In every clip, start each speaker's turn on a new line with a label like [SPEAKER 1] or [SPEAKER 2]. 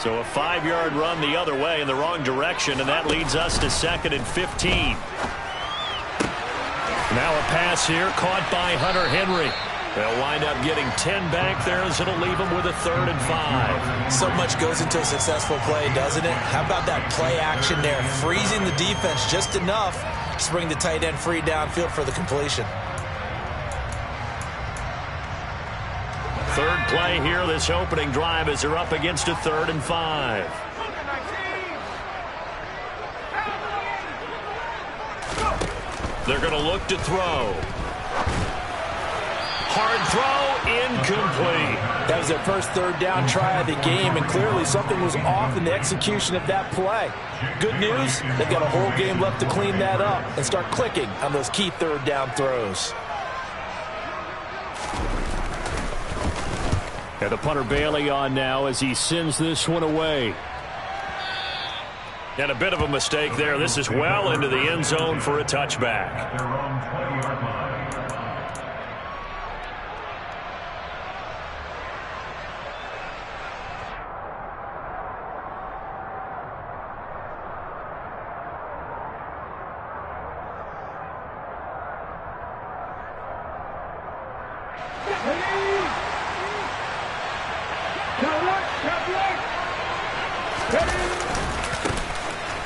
[SPEAKER 1] So a 5-yard run the other way in the wrong direction, and that leads us to 2nd and 15. Now a pass here caught by Hunter Henry. They'll wind up getting 10 back there as it'll leave them with a 3rd and 5.
[SPEAKER 2] So much goes into a successful play, doesn't it? How about that play action there? Freezing the defense just enough to bring the tight end free downfield for the completion.
[SPEAKER 1] Third play here this opening drive as they're up against a 3rd and 5. They're going to look to throw. Hard throw, incomplete.
[SPEAKER 2] That was their first 3rd down try of the game, and clearly something was off in the execution of that play. Good news, they've got a whole game left to clean that up and start clicking on those key 3rd down throws.
[SPEAKER 1] And the punter Bailey on now as he sends this one away. And a bit of a mistake there. This is well into the end zone for a touchback.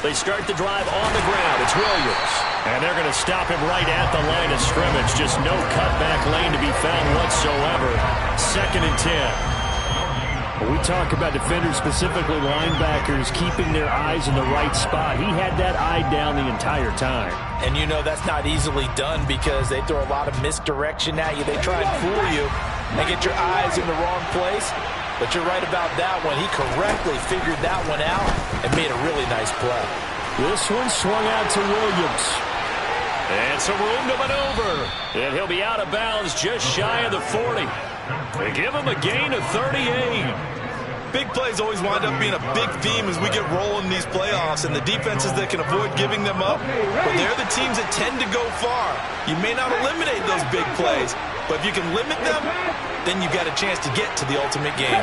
[SPEAKER 1] They start the drive on the ground. It's Williams. And they're going to stop him right at the line of scrimmage. Just no cutback lane to be found whatsoever. 2nd and 10.
[SPEAKER 3] When we talk about defenders, specifically linebackers, keeping their eyes in the right spot. He had that eye down the entire time.
[SPEAKER 2] And you know that's not easily done because they throw a lot of misdirection at you. They try and fool you and get your eyes in the wrong place. But you're right about that one. He correctly figured that one out and made a really nice play.
[SPEAKER 3] This one swung out to Williams.
[SPEAKER 1] And some room to maneuver. And he'll be out of bounds just shy of the 40. They give him a gain of 38.
[SPEAKER 4] Big plays always wind up being a big theme as we get rolling in these playoffs, and the defenses that can avoid giving them up, but they're the teams that tend to go far. You may not eliminate those big plays, but if you can limit them, then you've got a chance to get to the ultimate game.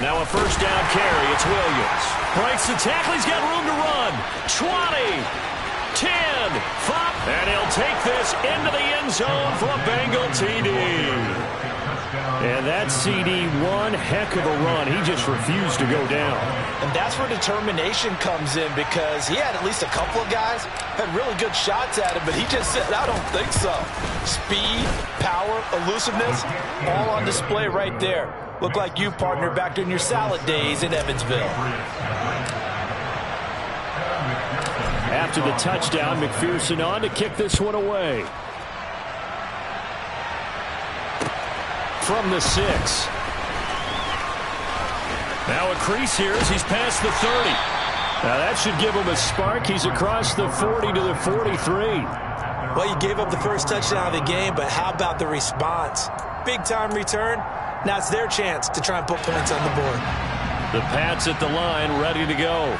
[SPEAKER 1] Now a first down carry. It's Williams. Breaks the tackle. He's got room to run. 20, 10, 5. And he'll take this into the end zone for a Bengal TD.
[SPEAKER 3] And that CD, one heck of a run. He just refused to go down.
[SPEAKER 2] And that's where determination comes in because he had at least a couple of guys had really good shots at him, but he just said, I don't think so. Speed, power, elusiveness, all on display right there. Look like you, partner, back during your salad days in Evansville.
[SPEAKER 3] After the touchdown, McPherson on to kick this one away.
[SPEAKER 1] From the 6. Now a crease here as he's past the 30.
[SPEAKER 3] Now that should give him a spark. He's across the 40 to the 43.
[SPEAKER 2] Well, you gave up the first touchdown of the game, but how about the response? Big-time return. Now it's their chance to try and put points on the board.
[SPEAKER 1] The Pats at the line, ready to go.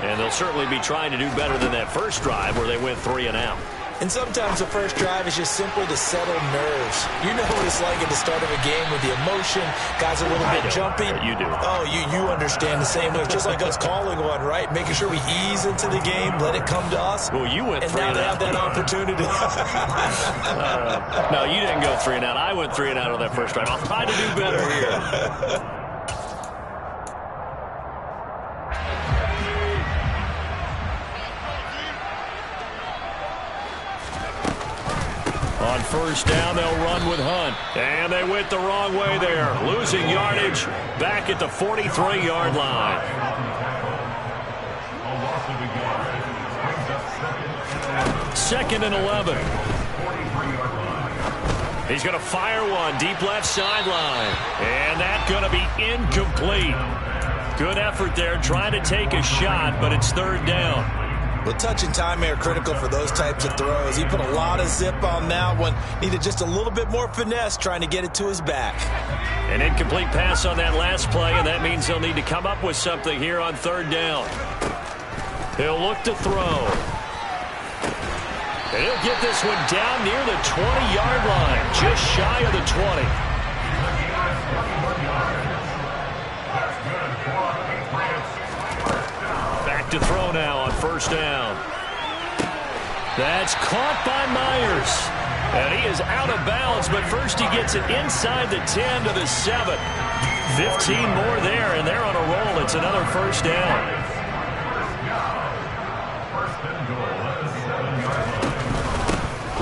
[SPEAKER 1] And they'll certainly be trying to do better than that first drive where they went 3 and out.
[SPEAKER 2] And sometimes the first drive is just simply to settle nerves. You know what it's like at the start of a game with the emotion. Guys are a little bit jumpy.
[SPEAKER 1] You do.
[SPEAKER 2] Oh, you understand the same way. Just like us calling one, right? Making sure we ease into the game, let it come to us.
[SPEAKER 1] Well, you went 3 and out.
[SPEAKER 2] And now they have that opportunity.
[SPEAKER 1] No, you didn't go 3 and out. I went 3 and out on that first drive. I'll try to do better here. On first down, they'll run with Hunt. And they went the wrong way there. Losing yardage back at the 43-yard line. Second and 11. He's going to fire one deep left sideline. And that's going to be incomplete. Good effort there trying to take a shot, but it's 3rd down.
[SPEAKER 2] Well, touch and timing are critical for those types of throws. He put a lot of zip on that one. Needed just a little bit more finesse trying to get it to his back.
[SPEAKER 1] An incomplete pass on that last play, and that means they'll need to come up with something here on 3rd down. He'll look to throw. And he'll get this one down near the 20-yard line, just shy of the 20. Back to throw now on first down. That's caught by Myers. And he is out of bounds, but first he gets it inside the 10 to the 7. 15 more there, and they're on a roll. It's another first down.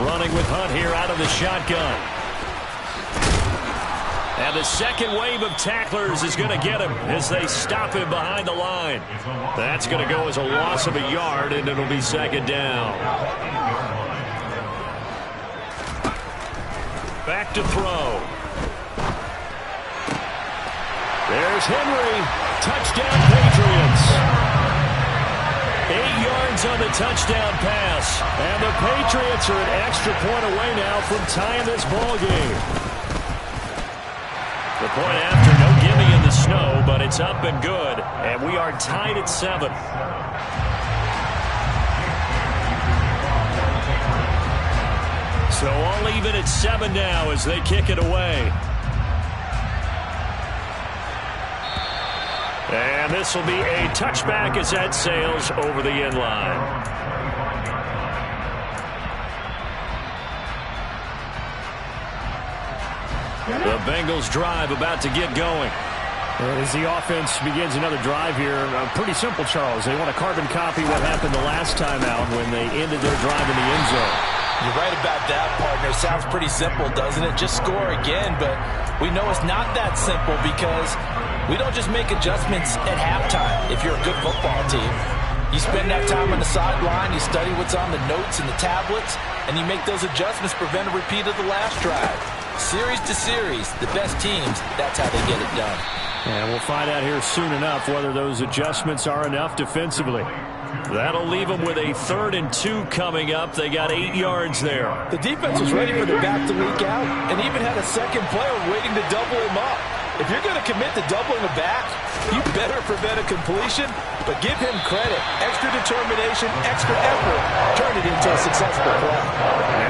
[SPEAKER 1] Running with Hunt here out of the shotgun. And the second wave of tacklers is going to get him as they stop him behind the line. That's going to go as a loss of a yard, and it'll be second down. Back to throw. There's Henry. Touchdown, Patriots. 8 yards on the touchdown pass. And the Patriots are an extra point away now from tying this ball game. The point after, no gimme in the snow, but it's up and good. And we are tied at 7. So all even at 7 now as they kick it away. And this will be a touchback as that sails over the end line. The Bengals drive about to get going.
[SPEAKER 3] As the offense begins another drive here, pretty simple, Charles. They want to carbon copy what happened the last time out when they ended their drive in the end zone.
[SPEAKER 2] You're right about that, partner. Sounds pretty simple, doesn't it? Just score again, but we know it's not that simple because we don't just make adjustments at halftime if you're a good football team. You spend that time on the sideline, you study what's on the notes and the tablets, and you make those adjustments to prevent a repeat of the last drive. Series to series, the best teams, that's how they get it done.
[SPEAKER 3] And we'll find out here soon enough whether those adjustments are enough defensively. That'll leave them with a 3rd and 2 coming up. They got 8 yards there.
[SPEAKER 2] The defense was ready for the back to leak out and even had a second player waiting to double him up. If you're going to commit to doubling a back, you better prevent a completion, but give him credit. Extra determination, extra effort. Turn it into a successful play.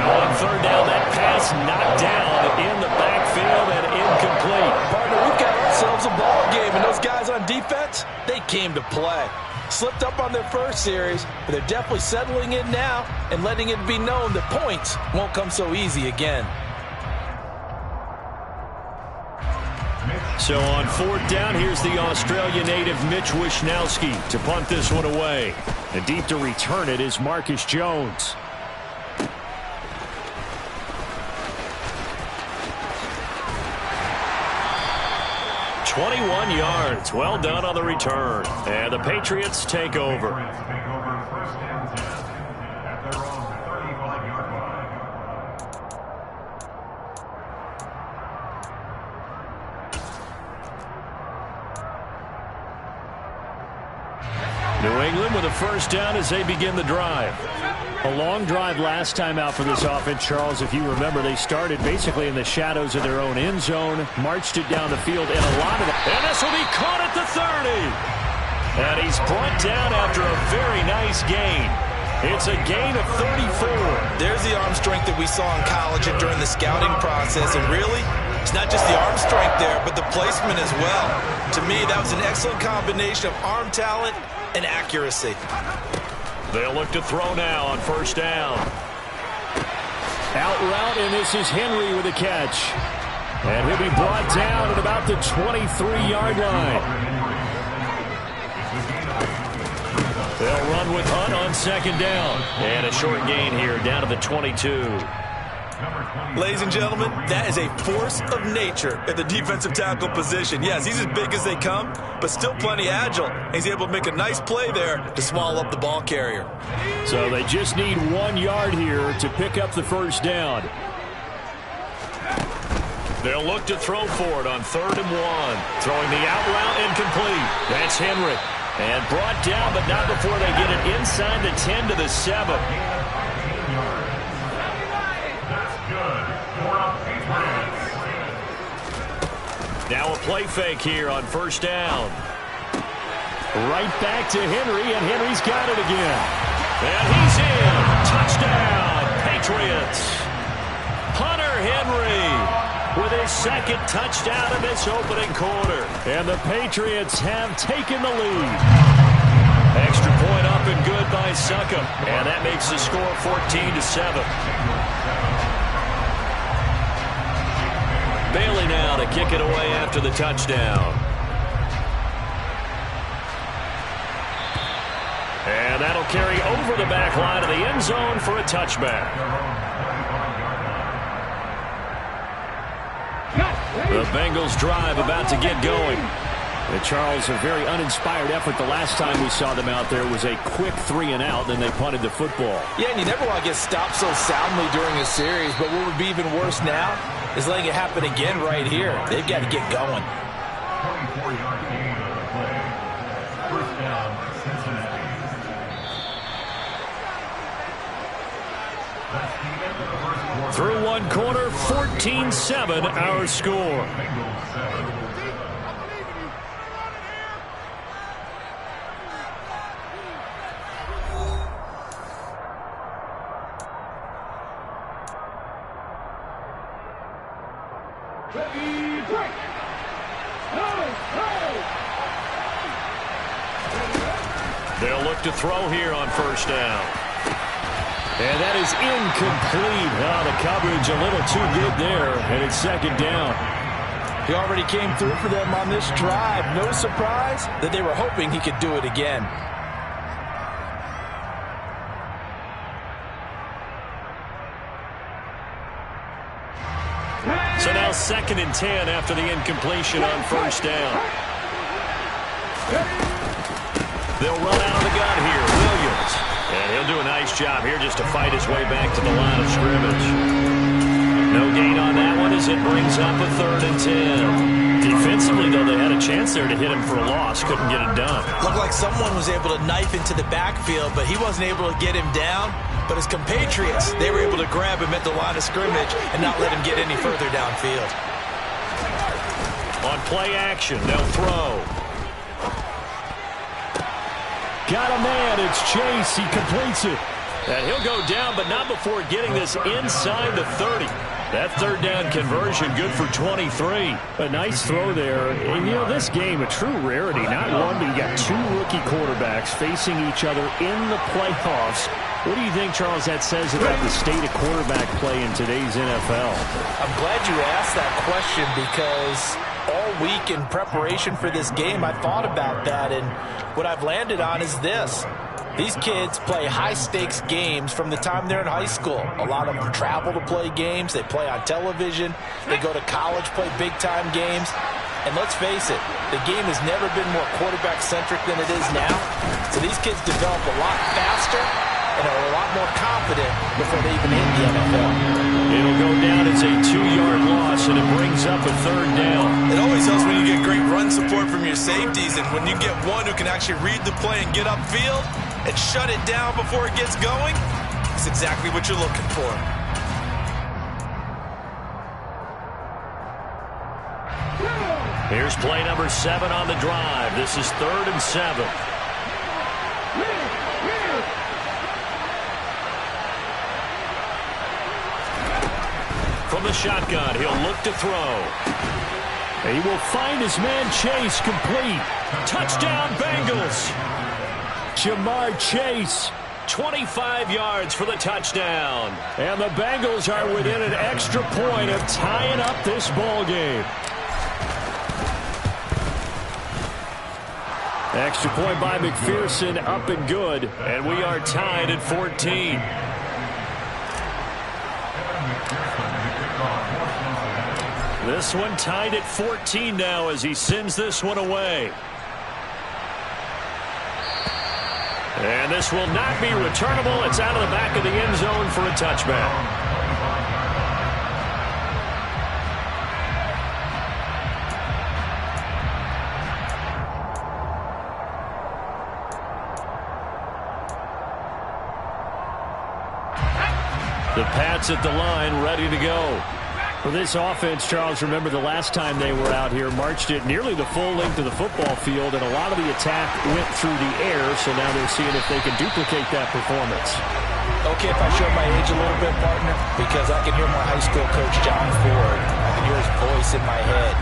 [SPEAKER 1] Now on 3rd down, that pass knocked down in the backfield and incomplete.
[SPEAKER 2] Partner, we've got ourselves a ball game, and those guys on defense, they came to play. Slipped up on their first series, but they're definitely settling in now and letting it be known that points won't come so easy again.
[SPEAKER 1] So on 4th down, here's the Australia native Mitch Wishnowsky to punt this one away. And deep to return it is Marcus Jones. "21 yards. Well done on the return. And the Patriots take over. New England with a first down as they begin the drive.
[SPEAKER 3] A long drive last time out for this offense, Charles. If you remember, they started basically in the shadows of their own end zone, marched it down the field, and a lot of it.
[SPEAKER 1] And this will be caught at the 30. And he's brought down after a very nice gain. It's a gain of 34.
[SPEAKER 4] There's the arm strength that we saw in college and during the scouting process. And really, it's not just the arm strength there, but the placement as well. To me, that was an excellent combination of arm talent and accuracy.
[SPEAKER 1] They'll look to throw now on first down.
[SPEAKER 3] Out route, and this is Henry with a catch. And he'll be brought down at about the 23-yard line. They'll run with Hunt on second down.
[SPEAKER 1] And a short gain here down to the 22.
[SPEAKER 4] Ladies and gentlemen, that is a force of nature at the defensive tackle position. Yes, he's as big as they come, but still plenty agile. He's able to make a nice play there to swallow up the ball carrier.
[SPEAKER 3] So they just need 1 yard here to pick up the first down.
[SPEAKER 1] They'll look to throw for it on 3rd and 1. Throwing the out route incomplete. That's Henry. And brought down, but not before they get it inside the 10 to the 7. Now a play fake here on first down.
[SPEAKER 3] Right back to Henry, and Henry's got it again.
[SPEAKER 1] And he's in. Touchdown, Patriots. Hunter Henry with his second touchdown in this opening quarter.
[SPEAKER 3] And the Patriots have taken the lead.
[SPEAKER 1] Extra point up and good by Succop. And that makes the score 14-7. Bailey now to kick it away after the touchdown. And that'll carry over the back line of the end zone for a touchback. The Bengals drive about to get going.
[SPEAKER 3] Charles, a very uninspired effort. The last time we saw them out there was a quick 3-and-out, then they punted the football.
[SPEAKER 2] Yeah, and you never want to get stopped so soundly during a series, but what would be even worse now is letting it happen again right here. They've got to get going.
[SPEAKER 1] Through one quarter, 14-7 our score. They'll look to throw here on first down. And that is incomplete. Oh, the coverage a little too good there, and it's second down.
[SPEAKER 2] He already came through for them on this drive. No surprise that they were hoping he could do it again.
[SPEAKER 1] So now 2nd and 10 after the incompletion on first down. They'll run out of the gun here. Williams. And he'll do a nice job here just to fight his way back to the line of scrimmage. No gain on that one as it brings up a 3rd and 10. Defensively, though, they had a chance there to hit him for a loss. Couldn't get it done.
[SPEAKER 2] Looked like someone was able to knife into the backfield, but he wasn't able to get him down. But his compatriots, they were able to grab him at the line of scrimmage and not let him get any further downfield.
[SPEAKER 1] On play action, they'll throw.
[SPEAKER 3] Got a man. It's Chase. He completes it.
[SPEAKER 1] And he'll go down, but not before getting this inside the 30. That 3rd down conversion good for 23.
[SPEAKER 3] A nice throw there. And, you know, this game, a true rarity. Not one, but you got 2 rookie quarterbacks facing each other in the playoffs. What do you think, Charles, that says about the state of quarterback play in today's NFL?
[SPEAKER 2] I'm glad you asked that question because all week in preparation for this game, I thought about that, and what I've landed on is this. These kids play high-stakes games from the time they're in high school. A lot of them travel to play games. They play on television. They go to college, play big-time games. And let's face it, the game has never been more quarterback-centric than it is now. So these kids develop a lot faster and are a lot more confident before they even hit the NFL.
[SPEAKER 1] It'll go down. It's a 2-yard loss, and it brings up a 3rd down.
[SPEAKER 4] It always helps when you get great run support from your safeties, and when you get one who can actually read the play and get upfield and shut it down before it gets going, it's exactly what you're looking for.
[SPEAKER 1] Here's play number 7 on the drive. This is 3rd and 7. From the shotgun, he'll look to throw.
[SPEAKER 3] He will find his man Chase, complete.
[SPEAKER 1] Touchdown, Bengals.
[SPEAKER 3] Jamar Chase.
[SPEAKER 1] 25 yards for the touchdown.
[SPEAKER 3] And the Bengals are within an extra point of tying up this ball game. Extra point by McPherson, up and good.
[SPEAKER 1] And we are tied at 14. This one tied at 14 now as he sends this one away. And this will not be returnable. It's out of the back of the end zone for a touchback. The Pats at the line, ready to go.
[SPEAKER 3] For this offense, Charles, remember the last time they were out here, marched it nearly the full length of the football field, and a lot of the attack went through the air, so now they're seeing if they can duplicate that performance.
[SPEAKER 2] Okay, if I show my age a little bit, partner, because I can hear my high school coach, John Ford. I can hear his voice in my head.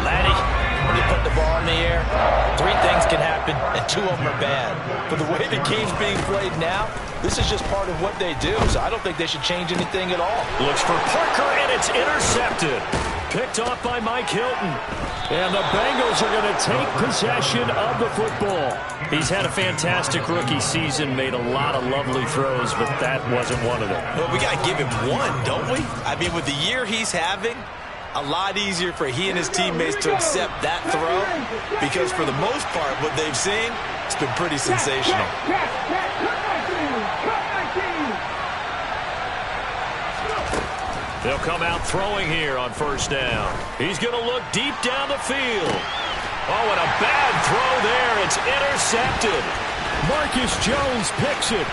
[SPEAKER 2] Laddie, when you put the ball in the air, 3 things can happen, and 2 of them are bad. But the way the game's being played now, this is just part of what they do, so I don't think they should change anything at all.
[SPEAKER 1] Looks for Parker, and it's intercepted. Picked off by Mike Hilton. And the Bengals are going to take possession of the football. He's had a fantastic rookie season, made a lot of lovely throws, but that wasn't one of them.
[SPEAKER 4] Well, we got to give him one, don't we? I mean, with the year he's having, a lot easier for he and his teammates to accept that throw, because for the most part, what they've seen, it's been pretty sensational.
[SPEAKER 1] They'll come out throwing here on first down. He's going to look deep down the field. Oh, and a bad throw there. It's intercepted. Marcus Jones picks it.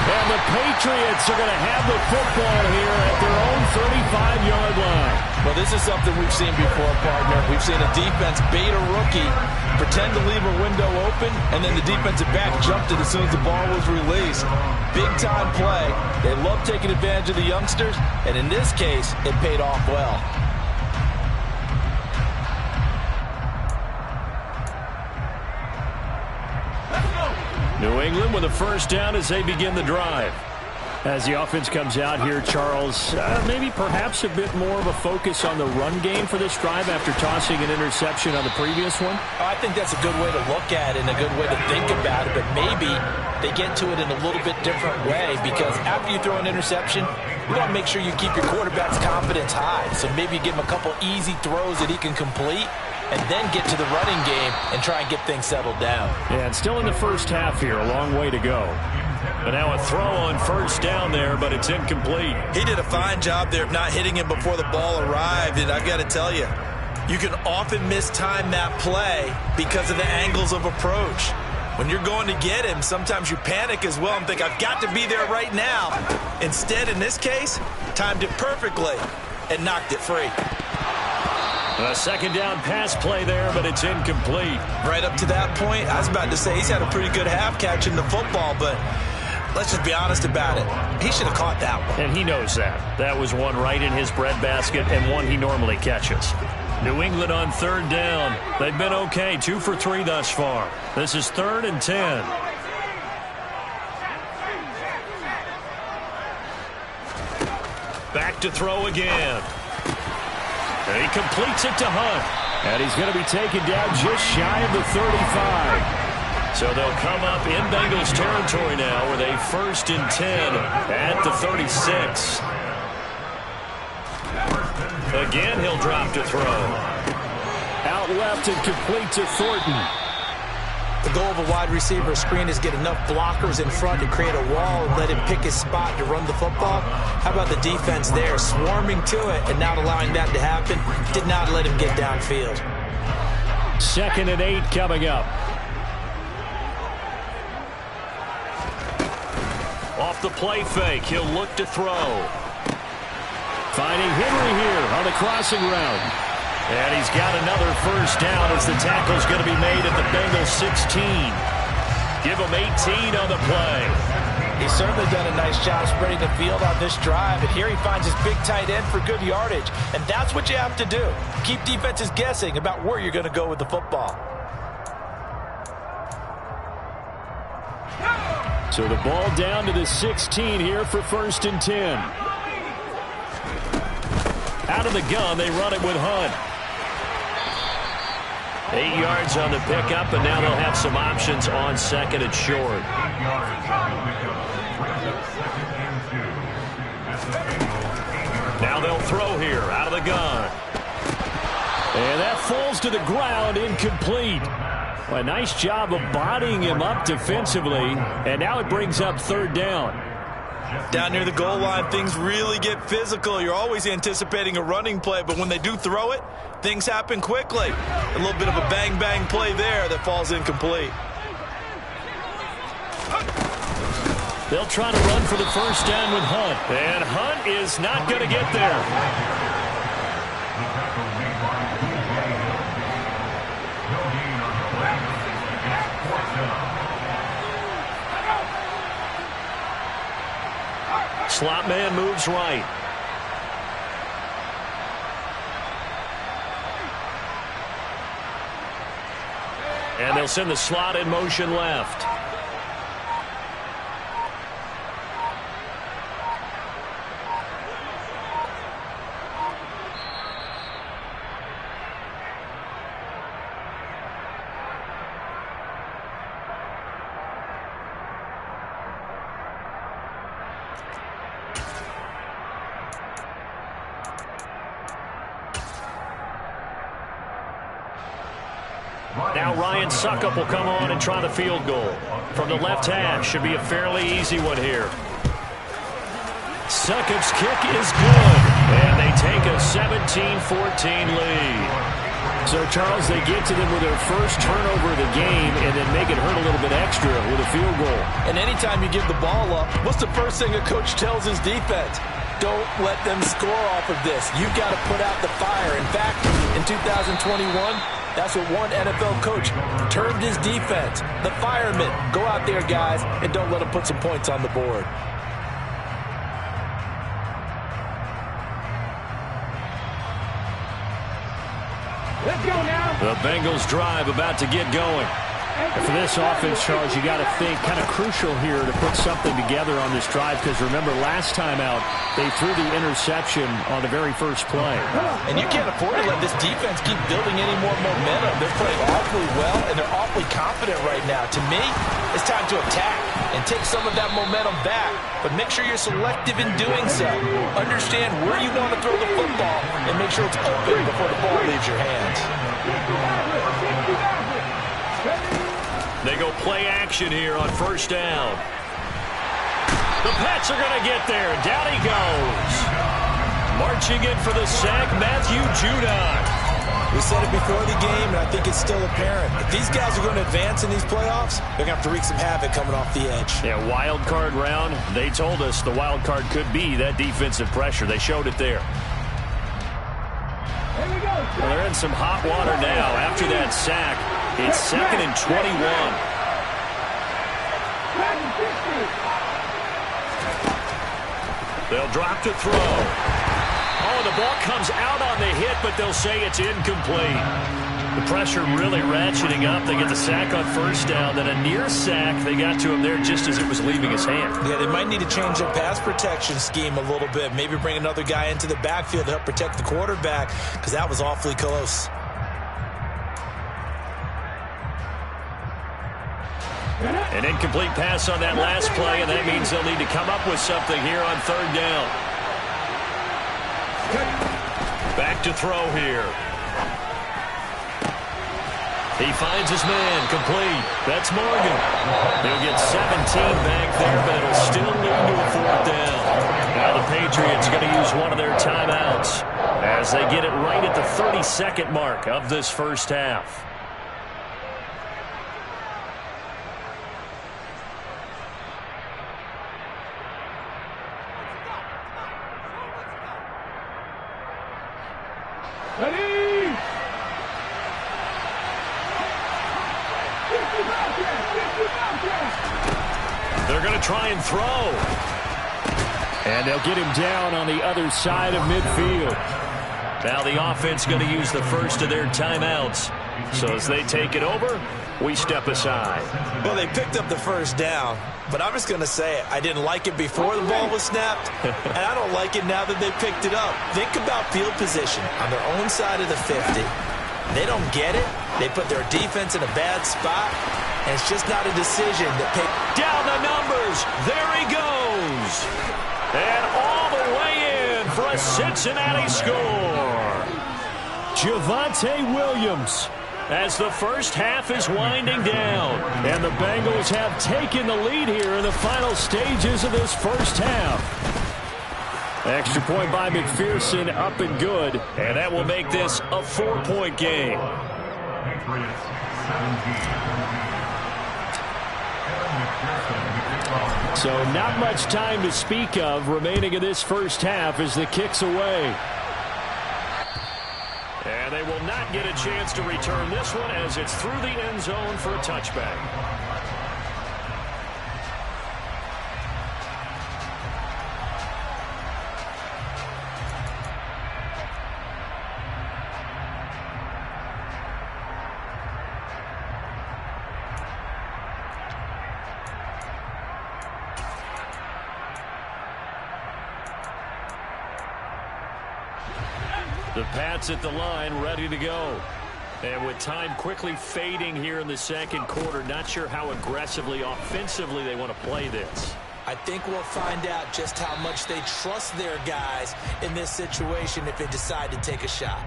[SPEAKER 1] And the Patriots are going to have the football here at their own 35-yard line.
[SPEAKER 2] Well, this is something we've seen before, partner. We've seen a defense bait a rookie, pretend to leave a window open, and then the defensive back jumped it as soon as the ball was released. Big-time play. They love taking advantage of the youngsters, and in this case, it paid off well.
[SPEAKER 1] New England with a first down as they begin the drive.
[SPEAKER 3] As the offense comes out here, Charles, maybe perhaps a bit more of a focus on the run game for this drive after tossing an interception on the previous one?
[SPEAKER 2] I think that's a good way to look at it and a good way to think about it, but maybe they get to it in a little bit different way, because after you throw an interception, you got to make sure you keep your quarterback's confidence high. So maybe you give him a couple easy throws that he can complete, and then get to the running game and try and get things settled down.
[SPEAKER 3] Yeah, and still in the first half here, a long way to go.
[SPEAKER 1] And now a throw on first down there, but it's incomplete.
[SPEAKER 4] He did a fine job there of not hitting him before the ball arrived, and I've got to tell you, you can often mistime that play because of the angles of approach. When you're going to get him, sometimes you panic as well and think, I've got to be there right now. Instead, in this case, timed it perfectly and knocked it free.
[SPEAKER 1] A second down pass play there, but it's incomplete.
[SPEAKER 4] Right up to that point, I was about to say he's had a pretty good half catching the football, but let's just be honest about it. He should have caught that one.
[SPEAKER 1] And he knows that. That was one right in his breadbasket and one he normally catches. New England on third down. They've been okay, 2 for 3 thus far. This is 3rd and 10. Back to throw again. And he completes it to Hunt.
[SPEAKER 3] And he's going to be taken down just shy of the 35.
[SPEAKER 1] So they'll come up in Bengals territory now with a 1st and 10 at the 36. Again, he'll drop to throw.
[SPEAKER 3] Out left and complete to Thornton.
[SPEAKER 2] The goal of a wide receiver screen is get enough blockers in front to create a wall and let him pick his spot to run the football. How about the defense there, swarming to it and not allowing that to happen? Did not let him get downfield.
[SPEAKER 3] 2nd and 8 coming up.
[SPEAKER 1] Off the play fake, he'll look to throw.
[SPEAKER 3] Finding Henry here on the crossing route.
[SPEAKER 1] And he's got another first down as the tackle's going to be made at the Bengals 16. Give him 18 on the play.
[SPEAKER 2] He's certainly done a nice job spreading the field on this drive, and here he finds his big tight end for good yardage. And that's what you have to do. Keep defenses guessing about where you're going to go with the football.
[SPEAKER 3] So the ball down to the 16 here for 1st and 10.
[SPEAKER 1] Out of the gun, they run it with Hunt. 8 yards on the pickup, and now they'll have some options on 2nd and short. Now they'll throw here out of the gun.
[SPEAKER 3] And that falls to the ground, incomplete. Well, a nice job of bodying him up defensively, and now it brings up 3rd down.
[SPEAKER 4] Down near the goal line, things really get physical. You're always anticipating a running play, but when they do throw it, things happen quickly. A little bit of a bang-bang play there that falls incomplete.
[SPEAKER 1] They'll try to run for the first down with Hunt. And Hunt is not going to get there. Slot man moves right. And they'll send the slot in motion left. Now Ryan Succop will come on and try the field goal. From the left hash, should be a fairly easy one here. Succop's kick is good. And they take a 17-14 lead.
[SPEAKER 3] So, Charles, they get to them with their first turnover of the game and then make it hurt a little bit extra with a field goal.
[SPEAKER 2] And anytime you give the ball up, what's the first thing a coach tells his defense? Don't let them score off of this. You've got to put out the fire. In fact, in 2021, that's what one NFL coach termed his defense. The firemen. Go out there, guys, and don't let them put some points on the board.
[SPEAKER 3] Let's go now.
[SPEAKER 1] The Bengals drive about to get going.
[SPEAKER 3] And for this offense, Charles, you got to think kind of crucial here to put something together on this drive because remember last time out they threw the interception on the very first play.
[SPEAKER 2] And you can't afford to let this defense keep building any more momentum. They're playing awfully well and they're awfully confident right now. To me, it's time to attack and take some of that momentum back, but make sure you're selective in doing so. Understand where you want to throw the football and make sure it's open before the ball leaves your hands.
[SPEAKER 1] They go play action here on first down. The Pats are going to get there. Down he goes. Marching in for the sack, Matthew Judon.
[SPEAKER 2] We said it before the game, and I think it's still apparent. If these guys are going to advance in these playoffs, they're going to have to wreak some havoc coming off the edge.
[SPEAKER 1] Yeah, wild card round. They told us the wild card could be that defensive pressure. They showed it there. Well, they're in some hot water now after that sack. It's 2nd and 21. They'll drop to throw. Oh, the ball comes out on the hit, but they'll say it's incomplete. The pressure really ratcheting up. They get the sack on first down. Then a near sack. They got to him there just as it was leaving his hand.
[SPEAKER 2] Yeah, they might need to change their pass protection scheme a little bit. Maybe bring another guy into the backfield to help protect the quarterback because that was awfully close.
[SPEAKER 1] An incomplete pass on that last play, and that means they'll need to come up with something here on third down. Back to throw here. He finds his man, complete. That's Morgan. He'll get 17 back there, but it'll still lead to a fourth down. Now the Patriots are going to use one of their timeouts as they get it right at the 32nd mark of this first half. They're going to try and throw.
[SPEAKER 3] And they'll get him down on the other side of midfield.
[SPEAKER 1] Now the offense going to use the first of their timeouts. So as they take it over, we step aside.
[SPEAKER 2] Well, they picked up the first down, but I'm just going to say it. I didn't like it before the ball was snapped, and I don't like it now that they picked it up. Think about field position on their own side of the 50. They don't get it. They put their defense in a bad spot, and it's just not a decision that
[SPEAKER 1] down the numbers. There he goes. And all the way in for a Cincinnati score.
[SPEAKER 3] Javonte Williams.
[SPEAKER 1] As the first half is winding down.
[SPEAKER 3] And the Bengals have taken the lead here in the final stages of this first half. Extra point by McPherson, up and good.
[SPEAKER 1] And that will make this a 4-point game.
[SPEAKER 3] So not much time to speak of remaining in this first half as the kick's away.
[SPEAKER 1] And they will not get a chance to return this one as it's through the end zone for a touchback. The Pats at the line, ready to go. And with time quickly fading here in the second quarter, not sure how aggressively, offensively they want to play this.
[SPEAKER 2] I think we'll find out just how much they trust their guys in this situation if they decide to take a shot.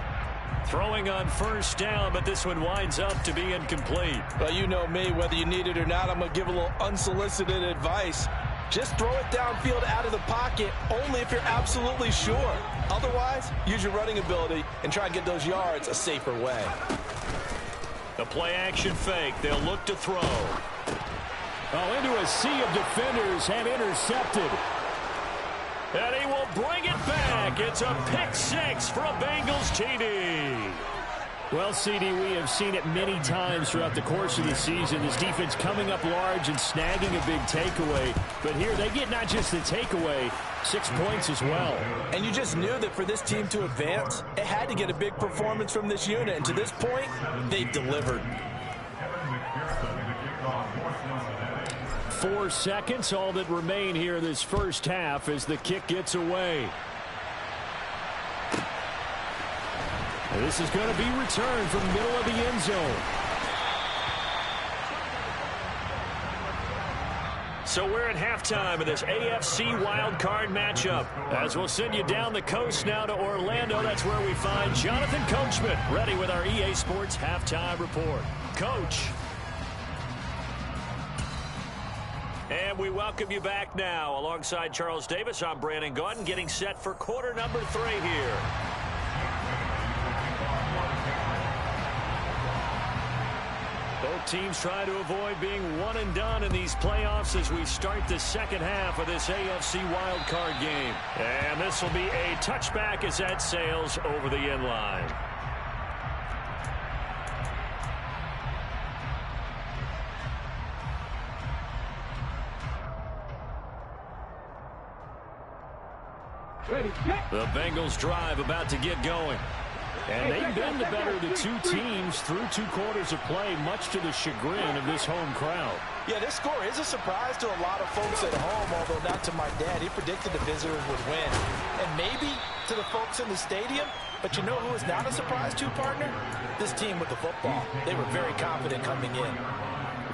[SPEAKER 1] Throwing on first down, but this one winds up to be incomplete.
[SPEAKER 2] Well, you know me, whether you need it or not, I'm going to give a little unsolicited advice. Just throw it downfield out of the pocket only if you're absolutely sure. Otherwise, use your running ability and try and get those yards a safer way.
[SPEAKER 1] The play-action fake. They'll look to throw.
[SPEAKER 3] Oh, into a sea of defenders and intercepted.
[SPEAKER 1] And he will bring it back. It's a pick six for a Bengals TD.
[SPEAKER 3] Well, CD, we have seen it many times throughout the course of the season. This defense coming up large and snagging a big takeaway. But here they get not just the takeaway, 6 points as well.
[SPEAKER 2] And you just knew that for this team to advance, it had to get a big performance from this unit. And to this point, they've delivered.
[SPEAKER 3] 4 seconds, all that remain here this first half as the kick gets away. This is going to be returned from the middle of the end zone.
[SPEAKER 1] So we're at halftime of this AFC wildcard matchup. As we'll send you down the coast now to Orlando, that's where we find Jonathan Coachman, ready with our EA Sports halftime report. Coach. And we welcome you back now. Alongside Charles Davis, I'm Brandon Gaudin, getting set for quarter number 3 here. Both teams try to avoid being one and done in these playoffs as we start the second half of this AFC wildcard game. And this will be a touchback as that sails over the end line. The Bengals drive about to get going.
[SPEAKER 3] And they've been the better of the two teams through 2 quarters of play, much to the chagrin of this home crowd.
[SPEAKER 2] Yeah, this score is a surprise to a lot of folks at home, although not to my dad. He predicted the visitors would win. And maybe to the folks in the stadium, but you know who is not a surprise to, partner? This team with the football. They were very confident coming in.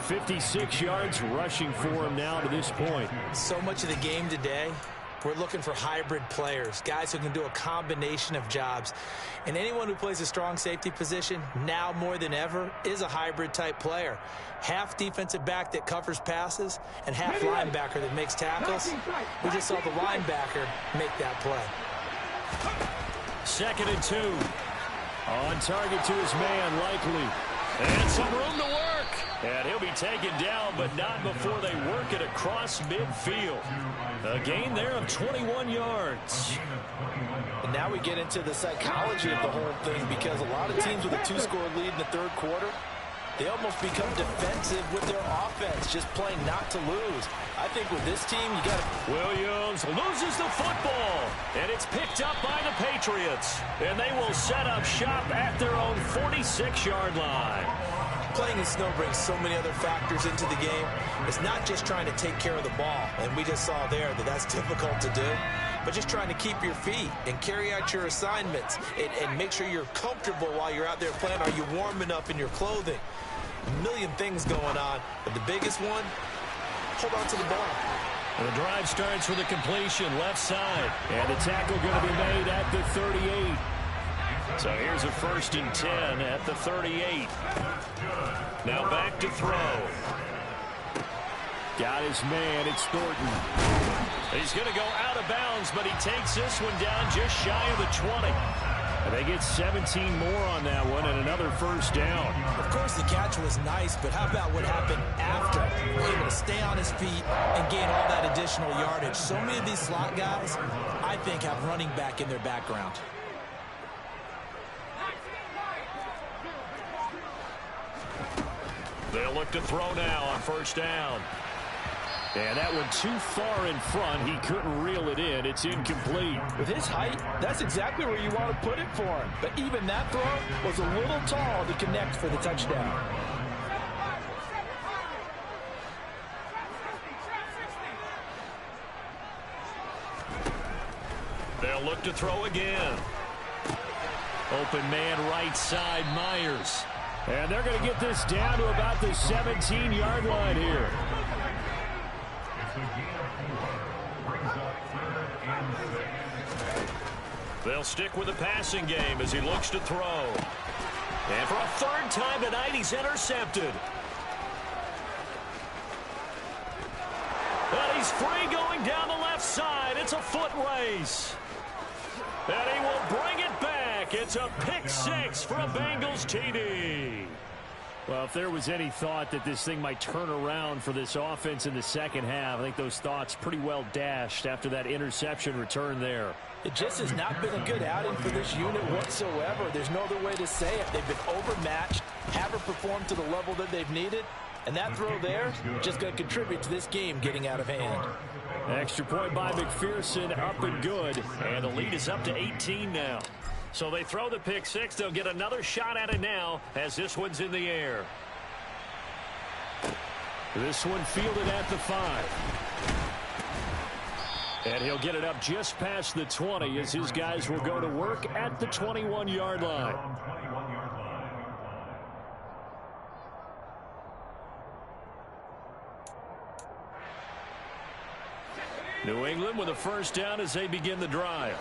[SPEAKER 3] 56 yards rushing for him now to this point.
[SPEAKER 2] So much of the game today, we're looking for hybrid players, guys who can do a combination of jobs. And anyone who plays a strong safety position, now more than ever, is a hybrid-type player. Half defensive back that covers passes and half linebacker that makes tackles. We just saw the linebacker make that play.
[SPEAKER 1] 2nd and 2.
[SPEAKER 3] On target to his man, Likely.
[SPEAKER 1] And some room to work. And he'll be taken down, but not before they work it across midfield. A gain there of 21 yards.
[SPEAKER 2] And now we get into the psychology of the whole thing, because a lot of teams with a 2-score lead in the third quarter, they almost become defensive with their offense, just playing not to lose. I think with this team, you got to...
[SPEAKER 1] Williams loses the football, and it's picked up by the Patriots. And they will set up shop at their own 46-yard line.
[SPEAKER 2] Playing in snow brings so many other factors into the game. It's not just trying to take care of the ball, and we just saw there that that's difficult to do, but just trying to keep your feet and carry out your assignments and make sure you're comfortable while you're out there playing. Are you warm enough in your clothing? A million things going on, but the biggest one, hold on to the ball.
[SPEAKER 1] And the drive starts with a completion left side, and the tackle going to be made at the 38. So here's a 1st and 10 at the 38. Now back to throw.
[SPEAKER 3] Got his man, it's Thornton.
[SPEAKER 1] He's going to go out of bounds, but he takes this one down just shy of the 20.
[SPEAKER 3] And they get 17 more on that one and another 1st down.
[SPEAKER 2] Of course, the catch was nice, but how about what happened after? He was able to stay on his feet and gain all that additional yardage. So many of these slot guys, I think, have running back in their background.
[SPEAKER 1] They'll look to throw now on 1st down.
[SPEAKER 3] And that one too far in front. He couldn't reel it in. It's incomplete.
[SPEAKER 2] With his height, that's exactly where you want to put it for him. But even that throw was a little tall to connect for the touchdown.
[SPEAKER 1] They'll look to throw again. Open man right side, Myers.
[SPEAKER 3] And they're going to get this down to about the 17-yard line here.
[SPEAKER 1] They'll stick with the passing game as he looks to throw. And for a third time tonight, he's intercepted. And he's free going down the left side. It's a foot race. And he will bring it back. It's a pick six for a Bengals TD.
[SPEAKER 3] Well, if there was any thought that this thing might turn around for this offense in the second half, I think those thoughts pretty well dashed after that interception return there.
[SPEAKER 2] It just has not been a good outing for this unit whatsoever. There's no other way to say it. They've been overmatched, haven't performed to the level that they've needed, and that throw there just going to contribute to this game getting out of hand.
[SPEAKER 3] Extra point by McPherson, up and good.
[SPEAKER 1] And the lead is up to 18 now. So they throw the pick six. They'll get another shot at it now as this one's in the air.
[SPEAKER 3] This one fielded at the 5. And he'll get it up just past the 20 as his guys will go to work at the 21-yard line.
[SPEAKER 1] New England with a first down as they begin the drive.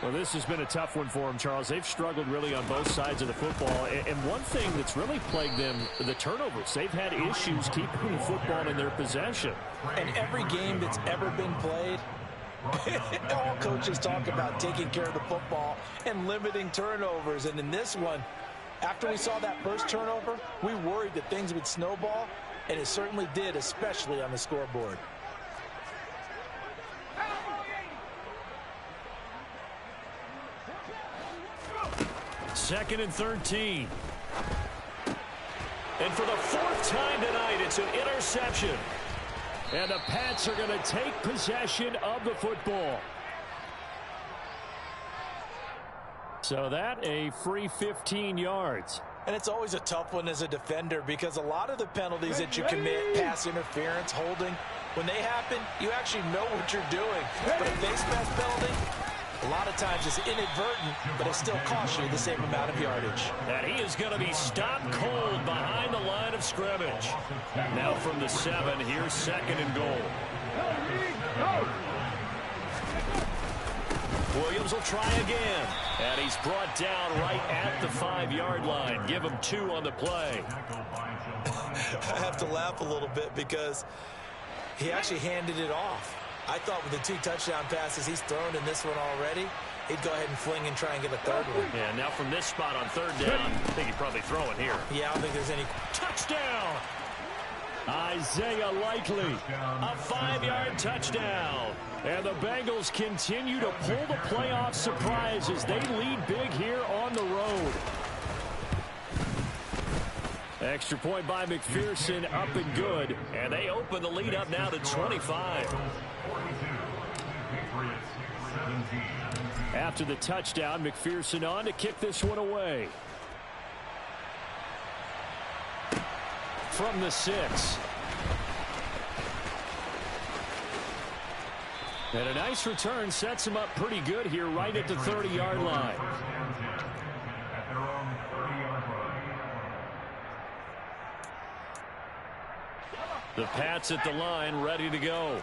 [SPEAKER 3] Well, this has been a tough one for them, Charles. They've struggled really on both sides of the football. And one thing that's really plagued them, the turnovers. They've had issues keeping the football in their possession.
[SPEAKER 2] And every game that's ever been played, all coaches talk about taking care of the football and limiting turnovers. And in this one, after we saw that first turnover, we worried that things would snowball, and it certainly did, especially on the scoreboard.
[SPEAKER 1] Second and 13. And for the fourth time tonight, it's an interception.
[SPEAKER 3] And the Pats are going to take possession of the football. So that a free 15 yards.
[SPEAKER 2] And it's always a tough one as a defender because a lot of the penalties that you commit, pass interference, holding, when they happen, you actually know what you're doing. But a face mask penalty, a lot of times it's inadvertent, but it still costs you the same amount of yardage.
[SPEAKER 1] And he is going to be stopped cold behind the line of scrimmage. Now from the 7, here's second and goal. Williams will try again. And he's brought down right at the 5-yard line. Give him 2 on the play.
[SPEAKER 2] I have to laugh a little bit because he actually handed it off. I thought with the 2 touchdown passes he's thrown in this one already, he'd go ahead and fling and try and get a third one.
[SPEAKER 1] Yeah, now from this spot on third down, I think he'd probably throw it here.
[SPEAKER 2] Yeah, I don't think there's any.
[SPEAKER 1] Touchdown!
[SPEAKER 3] Isaiah Likely.
[SPEAKER 1] A 5-yard touchdown.
[SPEAKER 3] And the Bengals continue to pull the playoff surprise as they lead big here on the road. Extra point by McPherson, up and good.
[SPEAKER 1] And they open the lead up now to 25.
[SPEAKER 3] After the touchdown, McPherson on to kick this one away. From the 6. And a nice return sets him up pretty good here right at the 30-yard line.
[SPEAKER 1] The Pats at the line, ready to go.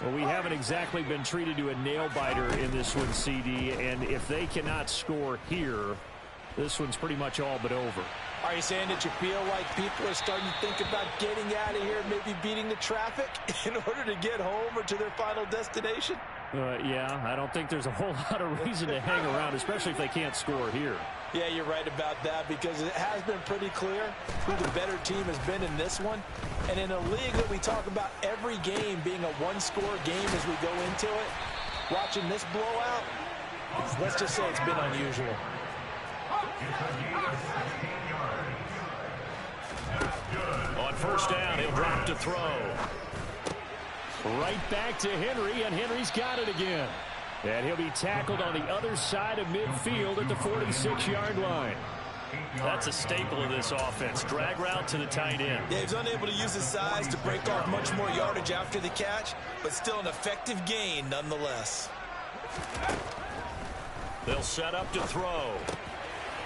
[SPEAKER 3] Well, we haven't exactly been treated to a nail-biter in this one, CD, and if they cannot score here, this one's pretty much all but over.
[SPEAKER 2] Are you saying that you feel like people are starting to think about getting out of here, maybe beating the traffic in order to get home or to their final destination?
[SPEAKER 3] Yeah, I don't think there's a whole lot of reason to hang around, especially if they can't score here.
[SPEAKER 2] Yeah, you're right about that because it has been pretty clear who the better team has been in this one. And in a league that we talk about every game being a one-score game as we go into it, watching this blowout, let's just say it's been unusual.
[SPEAKER 1] On first down, he'll drop to throw.
[SPEAKER 3] Right back to Henry, and Henry's got it again. And he'll be tackled on the other side of midfield at the 46-yard line.
[SPEAKER 1] That's a staple of this offense. Drag route to the tight end.
[SPEAKER 2] Yeah, he's unable to use his size to break off much more yardage after the catch, but still an effective gain nonetheless.
[SPEAKER 1] They'll set up to throw.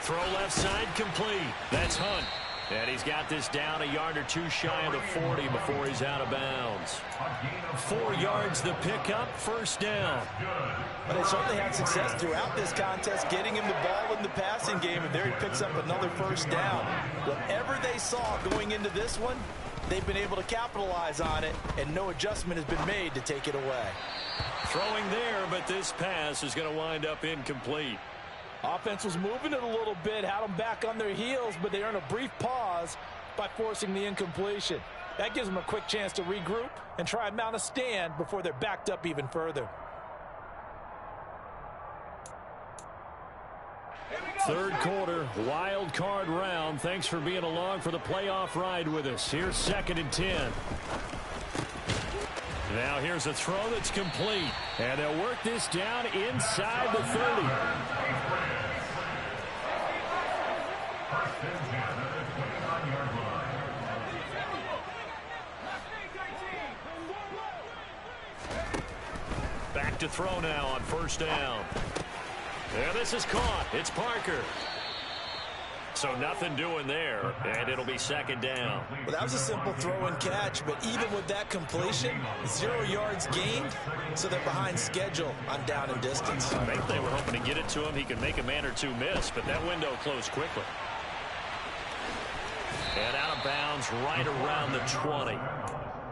[SPEAKER 1] Throw left side complete. That's Hunt. And he's got this down a yard or two shy of the 40 before he's out of bounds. 4 yards the pickup, first down.
[SPEAKER 2] But they certainly had success throughout this contest, getting him the ball in the passing game, and there he picks up another first down. Whatever they saw going into this one, they've been able to capitalize on it, and no adjustment has been made to take it away.
[SPEAKER 1] Throwing there, but this pass is going to wind up incomplete.
[SPEAKER 2] Offense was moving it a little bit, had them back on their heels, but they earned a brief pause by forcing the incompletion. That gives them a quick chance to regroup and try and mount a stand before they're backed up even further.
[SPEAKER 3] Third quarter, wild card round. Thanks for being along for the playoff ride with us. Here's 2nd and 10. Now here's a throw that's complete. And they'll work this down inside the 30.
[SPEAKER 1] Back to throw now on first down. And this is caught. It's Parker. So nothing doing there, and it'll be 2nd down.
[SPEAKER 2] Well, that was a simple throw and catch, but even with that completion, 0 yards gained, so they're behind schedule on down and distance.
[SPEAKER 1] I think they were hoping to get it to him. He could make a man or two miss, but that window closed quickly. And out of bounds right around the 20.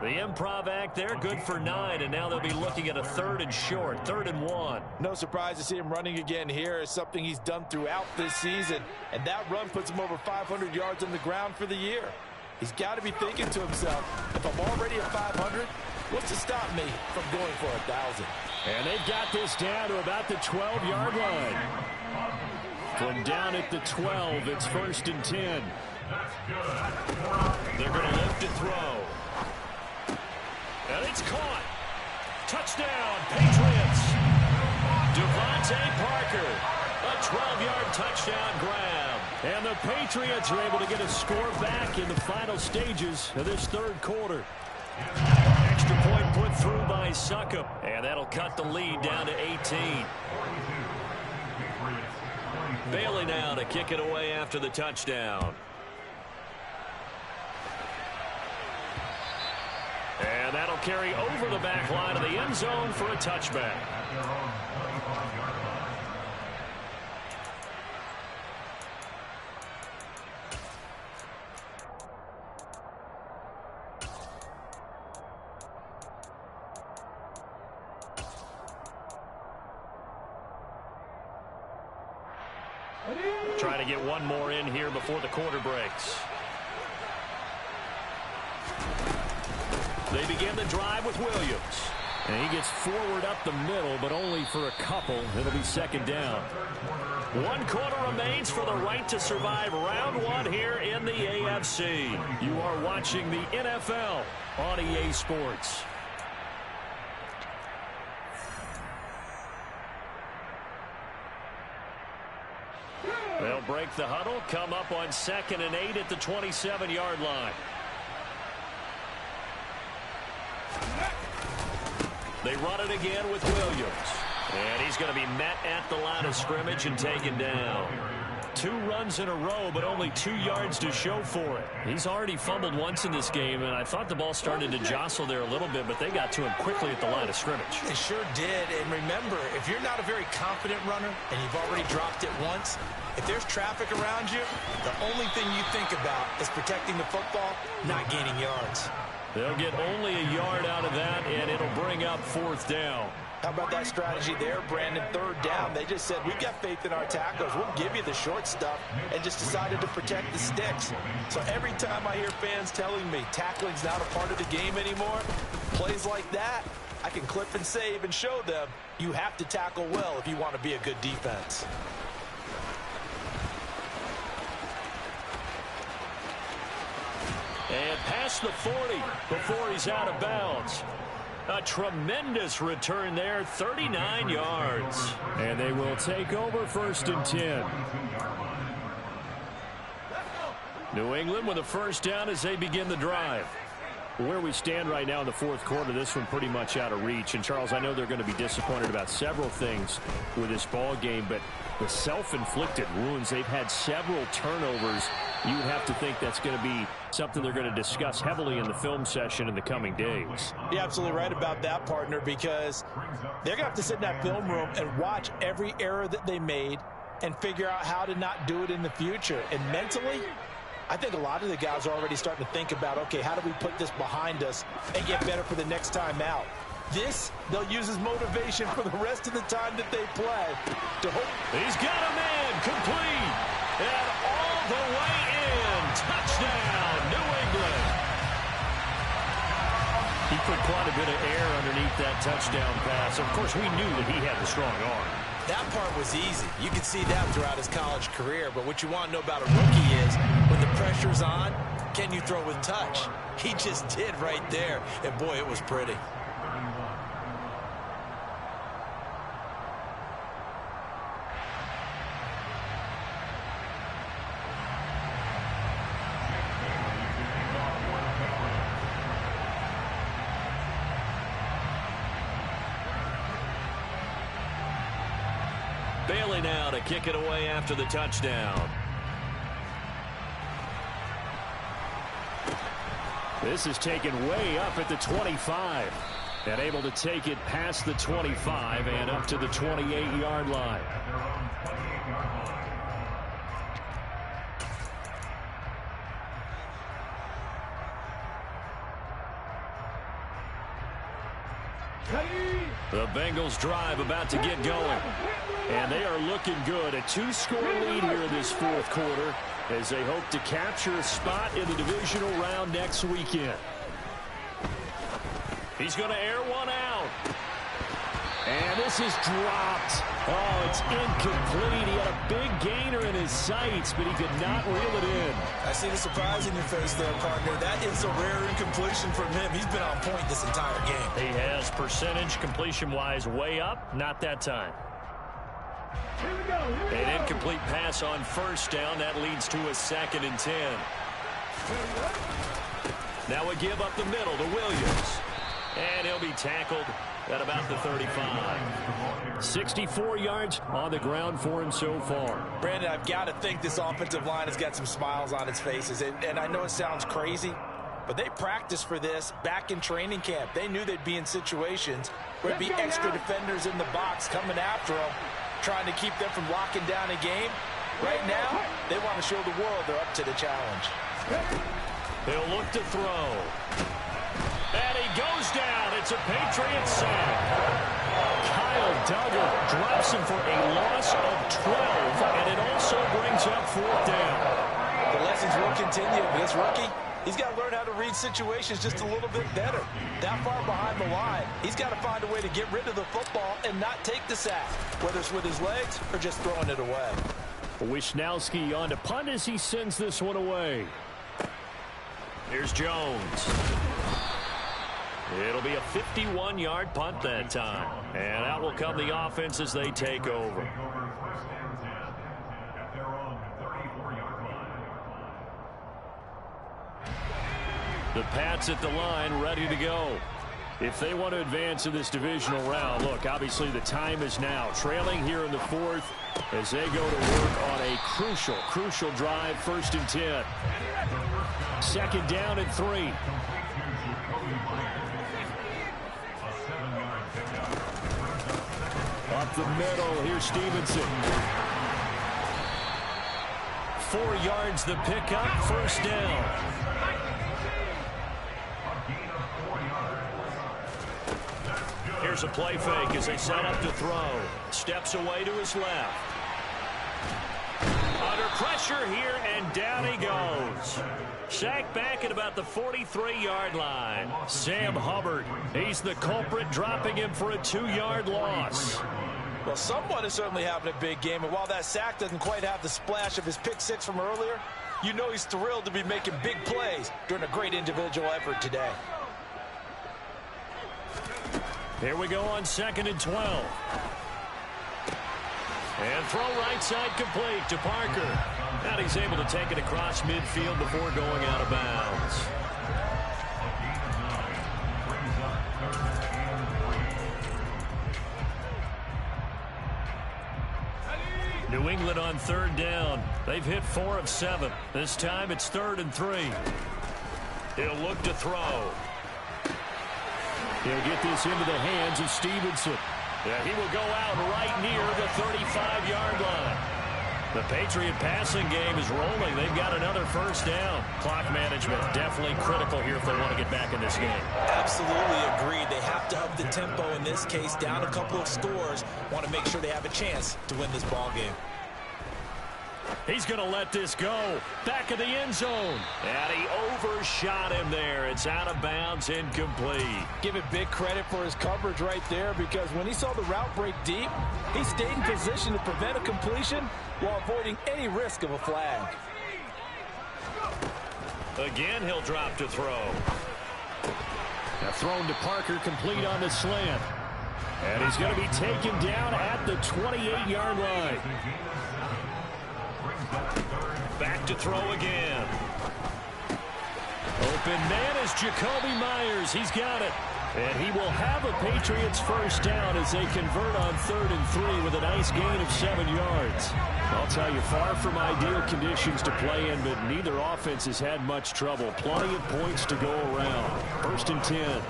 [SPEAKER 1] The improv act there, good for 9, and now they'll be looking at a 3rd and short, 3rd and 1.
[SPEAKER 2] No surprise to see him running again here. It's something he's done throughout this season, and that run puts him over 500 yards on the ground for the year. He's got to be thinking to himself, if I'm already at 500, what's to stop me from going for 1,000?
[SPEAKER 3] And they've got this down to about the 12-yard line. From down at the 12, it's 1st and 10.
[SPEAKER 1] They're going to look to throw. And it's caught. Touchdown, Patriots. Devontae Parker. A 12-yard touchdown grab.
[SPEAKER 3] And the Patriots are able to get a score back in the final stages of this 3rd quarter.
[SPEAKER 1] Extra point put through by Succop. And that'll cut the lead down to 18. Bailey now to kick it away after the touchdown. And that'll carry over the back line of the end zone for a touchback. Try to get one more in here before the quarter breaks. They begin the drive with Williams.
[SPEAKER 3] And he gets forward up the middle, but only for a couple. It'll be 2nd down.
[SPEAKER 1] 1 quarter remains for the right to survive round 1 here in the AFC.
[SPEAKER 3] You are watching the NFL on EA Sports.
[SPEAKER 1] They'll break the huddle, come up on 2nd and 8 at the 27-yard line. They run it again with Williams. And he's going to be met at the line of scrimmage and taken down.
[SPEAKER 3] 2 runs in a row, but only 2 yards to show for it. He's already fumbled once in this game, and I thought the ball started to jostle there a little bit, but they got to him quickly at the line of scrimmage.
[SPEAKER 2] They sure did. And remember, if you're not a very confident runner and you've already dropped it once, if there's traffic around you, the only thing you think about is protecting the football, not gaining yards.
[SPEAKER 3] They'll get only a yard out of that, and it'll bring up 4th down.
[SPEAKER 2] How about that strategy there, Brandon? 3rd down. They just said, we've got faith in our tackles. We'll give you the short stuff, and just decided to protect the sticks. So every time I hear fans telling me tackling's not a part of the game anymore, plays like that, I can clip and save and show them you have to tackle well if you want to be a good defense.
[SPEAKER 3] And past the 40 before he's out of bounds. A tremendous return there, 39 yards. And they will take over 1st and 10. New England with a 1st down as they begin the drive. Where we stand right now in the fourth quarter, this one pretty much out of reach. And, Charles, I know they're going to be disappointed about several things with this ball game, but the self-inflicted wounds, they've had several turnovers. You would have to think that's going to be something they're going to discuss heavily in the film session in the coming days.
[SPEAKER 2] You're absolutely right about that, partner, because they're going to have to sit in that film room and watch every error that they made and figure out how to not do it in the future. And mentally, I think a lot of the guys are already starting to think about, okay, how do we put this behind us and get better for the next time out? This, they'll use as motivation for the rest of the time that they play.
[SPEAKER 1] He's got a man complete. And all the way in. Touchdown, New England. He put quite a bit of air underneath that touchdown pass. Of course, we knew that he had the strong arm.
[SPEAKER 2] That part was easy. You could see that throughout his college career. But what you want to know about a rookie is when the pressure's on, can you throw with touch? He just did right there. And, boy, it was pretty.
[SPEAKER 1] Bailey now to kick it away after the touchdown.
[SPEAKER 3] This is taken way up at the 25. And able to take it past the 25 and up to the 28-yard line.
[SPEAKER 1] The Bengals drive about to get going.
[SPEAKER 3] And they are looking good. A two-score lead here in this fourth quarter as they hope to capture a spot in the divisional round next weekend.
[SPEAKER 1] He's going to air one out.
[SPEAKER 3] And this is dropped. Oh, it's incomplete. He had a big gainer in his sights, but he could not reel it in.
[SPEAKER 2] I see the surprise in your face there, partner. That is a rare incompletion from him. He's been on point this entire game.
[SPEAKER 1] He has percentage completion-wise way up. Not that time. An incomplete pass on first down. That leads to a 2nd and 10. Now a give up the middle to Williams. And he'll be tackled at about the 35.
[SPEAKER 3] 64 yards on the ground for him so far.
[SPEAKER 2] Brandon, I've got to think this offensive line has got some smiles on its faces. And I know it sounds crazy, but they practiced for this back in training camp. They knew they'd be in situations where there'd be extra defenders in the box coming after them, trying to keep them from locking down a game. Right now, they want to show the world they're up to the challenge.
[SPEAKER 1] He'll look to throw. And he goes down. It's a Patriot sack.
[SPEAKER 3] Kyle Duggar drops him for a loss of 12, and it also brings up 4th down.
[SPEAKER 2] The lessons will continue. This rookie, he's got to learn how to read situations just a little bit better. That far behind the line, he's got to find a way to get rid of the football and not take the sack, whether it's with his legs or just throwing it away.
[SPEAKER 3] Wisnowski on to punt as he sends this one away.
[SPEAKER 1] Here's Jones. It'll be a 51-yard punt that time. And out will come the offense as they take over. The Pats at the line ready to go. If they want to advance in this divisional round, look, obviously the time is now. Trailing here in the fourth as they go to work on a crucial drive, 1st and 10. 2nd down and 3. Up the middle, here's Stevenson. 4 yards the pickup, 1st down. Here's a play fake as they set up to throw. Steps away to his left. Under pressure here, and down he goes. Sacked back at about the 43-yard line. Sam Hubbard, he's the culprit, dropping him for a 2-yard loss.
[SPEAKER 2] Well, someone is certainly having a big game, and while that sack doesn't quite have the splash of his pick six from earlier, you know he's thrilled to be making big plays during a great individual effort today.
[SPEAKER 1] Here we go on 2nd and 12. And throw right side complete to Parker. And he's able to take it across midfield before going out of bounds. New England on third down. They've hit 4 of 7. This time it's 3rd and 3. He'll look to throw.
[SPEAKER 3] He'll get this into the hands of Stevenson.
[SPEAKER 1] Yeah, he will go out right near the 35-yard line. The Patriot passing game is rolling. They've got another first down. Clock management definitely critical here if they want to get back in this game.
[SPEAKER 2] Absolutely agreed. They have to up the tempo in this case, down a couple of scores. Want to make sure they have a chance to win this ball game.
[SPEAKER 1] He's going to let this go. Back of the end zone. And he overshot him there. It's out of bounds, incomplete.
[SPEAKER 2] Give it big credit for his coverage right there, because when he saw the route break deep, he stayed in position to prevent a completion while avoiding any risk of a flag.
[SPEAKER 1] Again, he'll drop to throw.
[SPEAKER 3] Now thrown to Parker, complete on the slant. And he's going to be taken down at the 28-yard line.
[SPEAKER 1] Back to throw again. Open man is Jacoby Myers. He's got it. And he will have a Patriots first down as they convert on 3rd and 3 with a nice gain of 7 yards. I'll tell you, far from ideal conditions to play in, but neither offense has had much trouble. Plenty of points to go around. 1st and 10.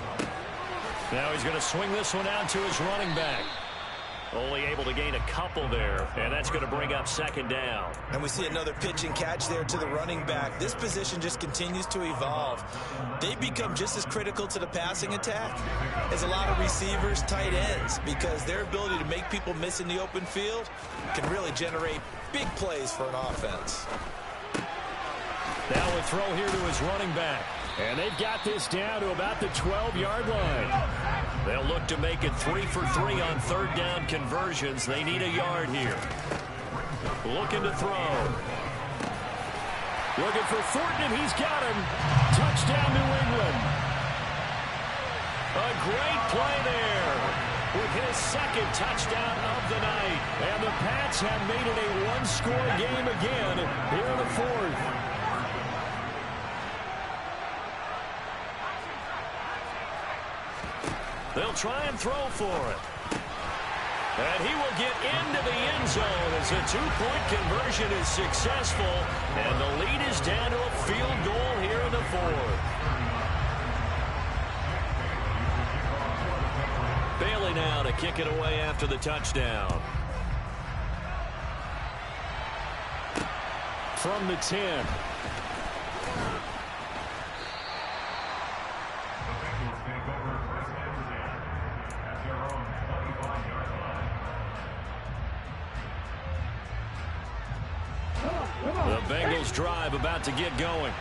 [SPEAKER 1] Now he's going to swing this one out to his running back. Only able to gain a couple there, and that's going to bring up 2nd down.
[SPEAKER 2] And we see another pitch and catch there to the running back. This position just continues to evolve. They become just as critical to the passing attack as a lot of receivers, tight ends, because their ability to make people miss in the open field can really generate big plays for an offense.
[SPEAKER 1] Now a throw here to his running back.
[SPEAKER 3] And they've got this down to about the 12-yard line.
[SPEAKER 1] They'll look to make it 3 for 3 on 3rd down conversions. They need a yard here. Looking to throw.
[SPEAKER 3] Looking for Thornton, and he's got him. Touchdown, New England.
[SPEAKER 1] A great play there with his 2nd touchdown of the night.
[SPEAKER 3] And the Pats have made it a one-score game again here in the 4th.
[SPEAKER 1] They'll try and throw for it. And he will get into the end zone as a 2-point conversion is successful. And the lead is down to a field goal here in the 4th. Bailey now to kick it away after the touchdown.
[SPEAKER 3] From the 10.
[SPEAKER 1] The Bengals drive about to get going.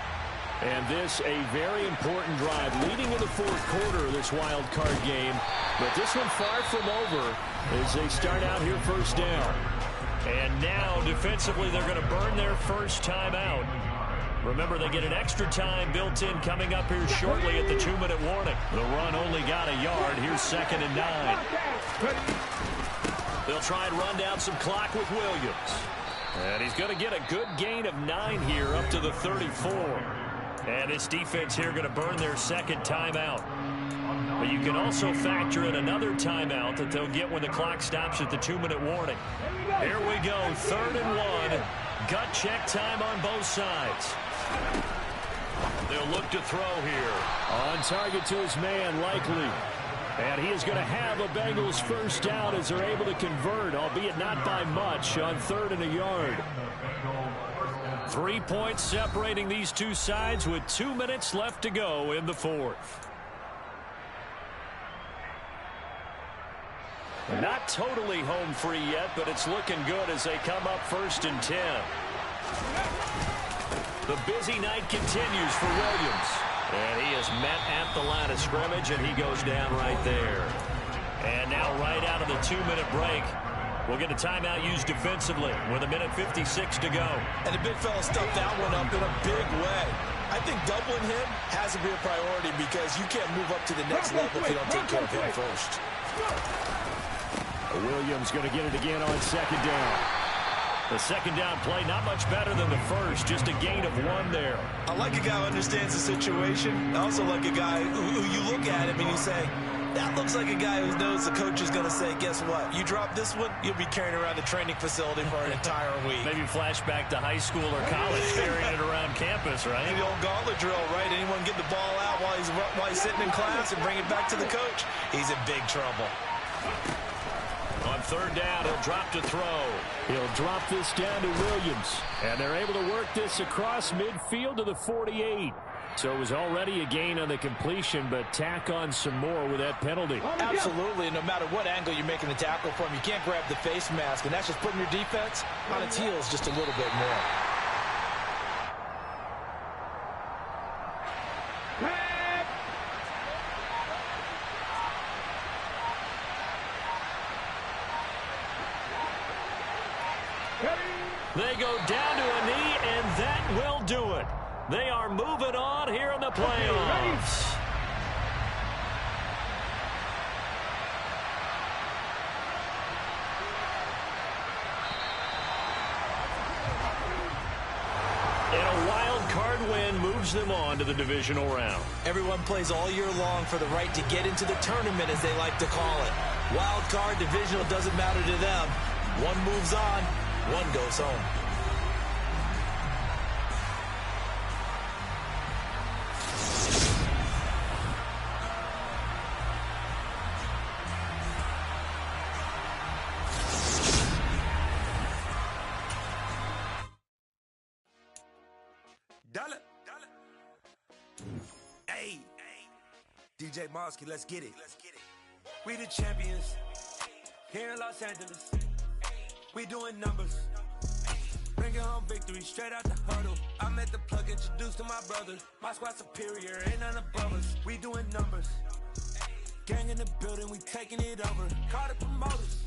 [SPEAKER 3] And this a very important drive leading in the 4th quarter of this wild card game. But this one far from over as they start out here 1st down.
[SPEAKER 1] And now defensively they're going to burn their first time out. Remember, they get an extra time built in coming up here shortly at the 2-minute warning. The run only got a yard. Here's 2nd and 9. They'll try and run down some clock with Williams. And he's going to get a good gain of 9 here up to the 34. And this defense here going to burn their 2nd timeout. But you can also factor in another timeout that they'll get when the clock stops at the 2-minute warning. Here we go, 3rd and 1. Gut check time on both sides. They'll look to throw here.
[SPEAKER 3] On target to his man, Likely. And he is going to have a Bengals first down as they're able to convert, albeit not by much, on 3rd and a yard.
[SPEAKER 1] 3 points separating these two sides with 2 minutes left to go in the 4th. Not totally home free yet, but it's looking good as they come up 1st and 10. The busy night continues for Williams. And he is met at the line of scrimmage, and he goes down right there. And now right out of the 2-minute break, we'll get a timeout used defensively with 1:56 to go.
[SPEAKER 2] And the big fella stuffed that one up in a big way. I think doubling him has to be a priority because you can't move up to the next level if you don't take care of him first.
[SPEAKER 3] Williams going to get it again on 2nd down.
[SPEAKER 1] The 2nd down play, not much better than the first, just a gain of 1 there.
[SPEAKER 2] I like a guy who understands the situation. I also like a guy who you look at him and you say, That looks like a guy who knows the coach is going to say, guess what? You drop this one, you'll be carrying around the training facility for an entire week.
[SPEAKER 1] Maybe flashback to high school or college, carrying it around campus, right?
[SPEAKER 2] The old gauntlet drill, right? Anyone get the ball out while he's sitting in class and bring it back to the coach? He's in big trouble.
[SPEAKER 1] On third down, he'll drop to throw.
[SPEAKER 3] He'll drop this down to Williams. And they're able to work this across midfield to the 48. So it was already a gain on the completion, but tack on some more with that penalty.
[SPEAKER 2] Absolutely, and no matter what angle you're making the tackle from, you can't grab the face mask, and that's just putting your defense on its heels just a little bit more.
[SPEAKER 1] They go down to a knee, and that will do it. They are moving on here in the playoffs. And a wild card win moves them on to the divisional round.
[SPEAKER 2] Everyone plays all year long for the right to get into the tournament, as they like to call it. Wild card, divisional, doesn't matter to them. One moves on, one goes home.
[SPEAKER 5] Hey, DJ Mosky, let's get it. We the champions here in Los Angeles. We doing numbers. Bringing home victory straight out the huddle. I met the plug, introduced to my brothers. My squad superior, ain't none above us. We doing numbers. Gang in the building, we taking it over. Call the promoters.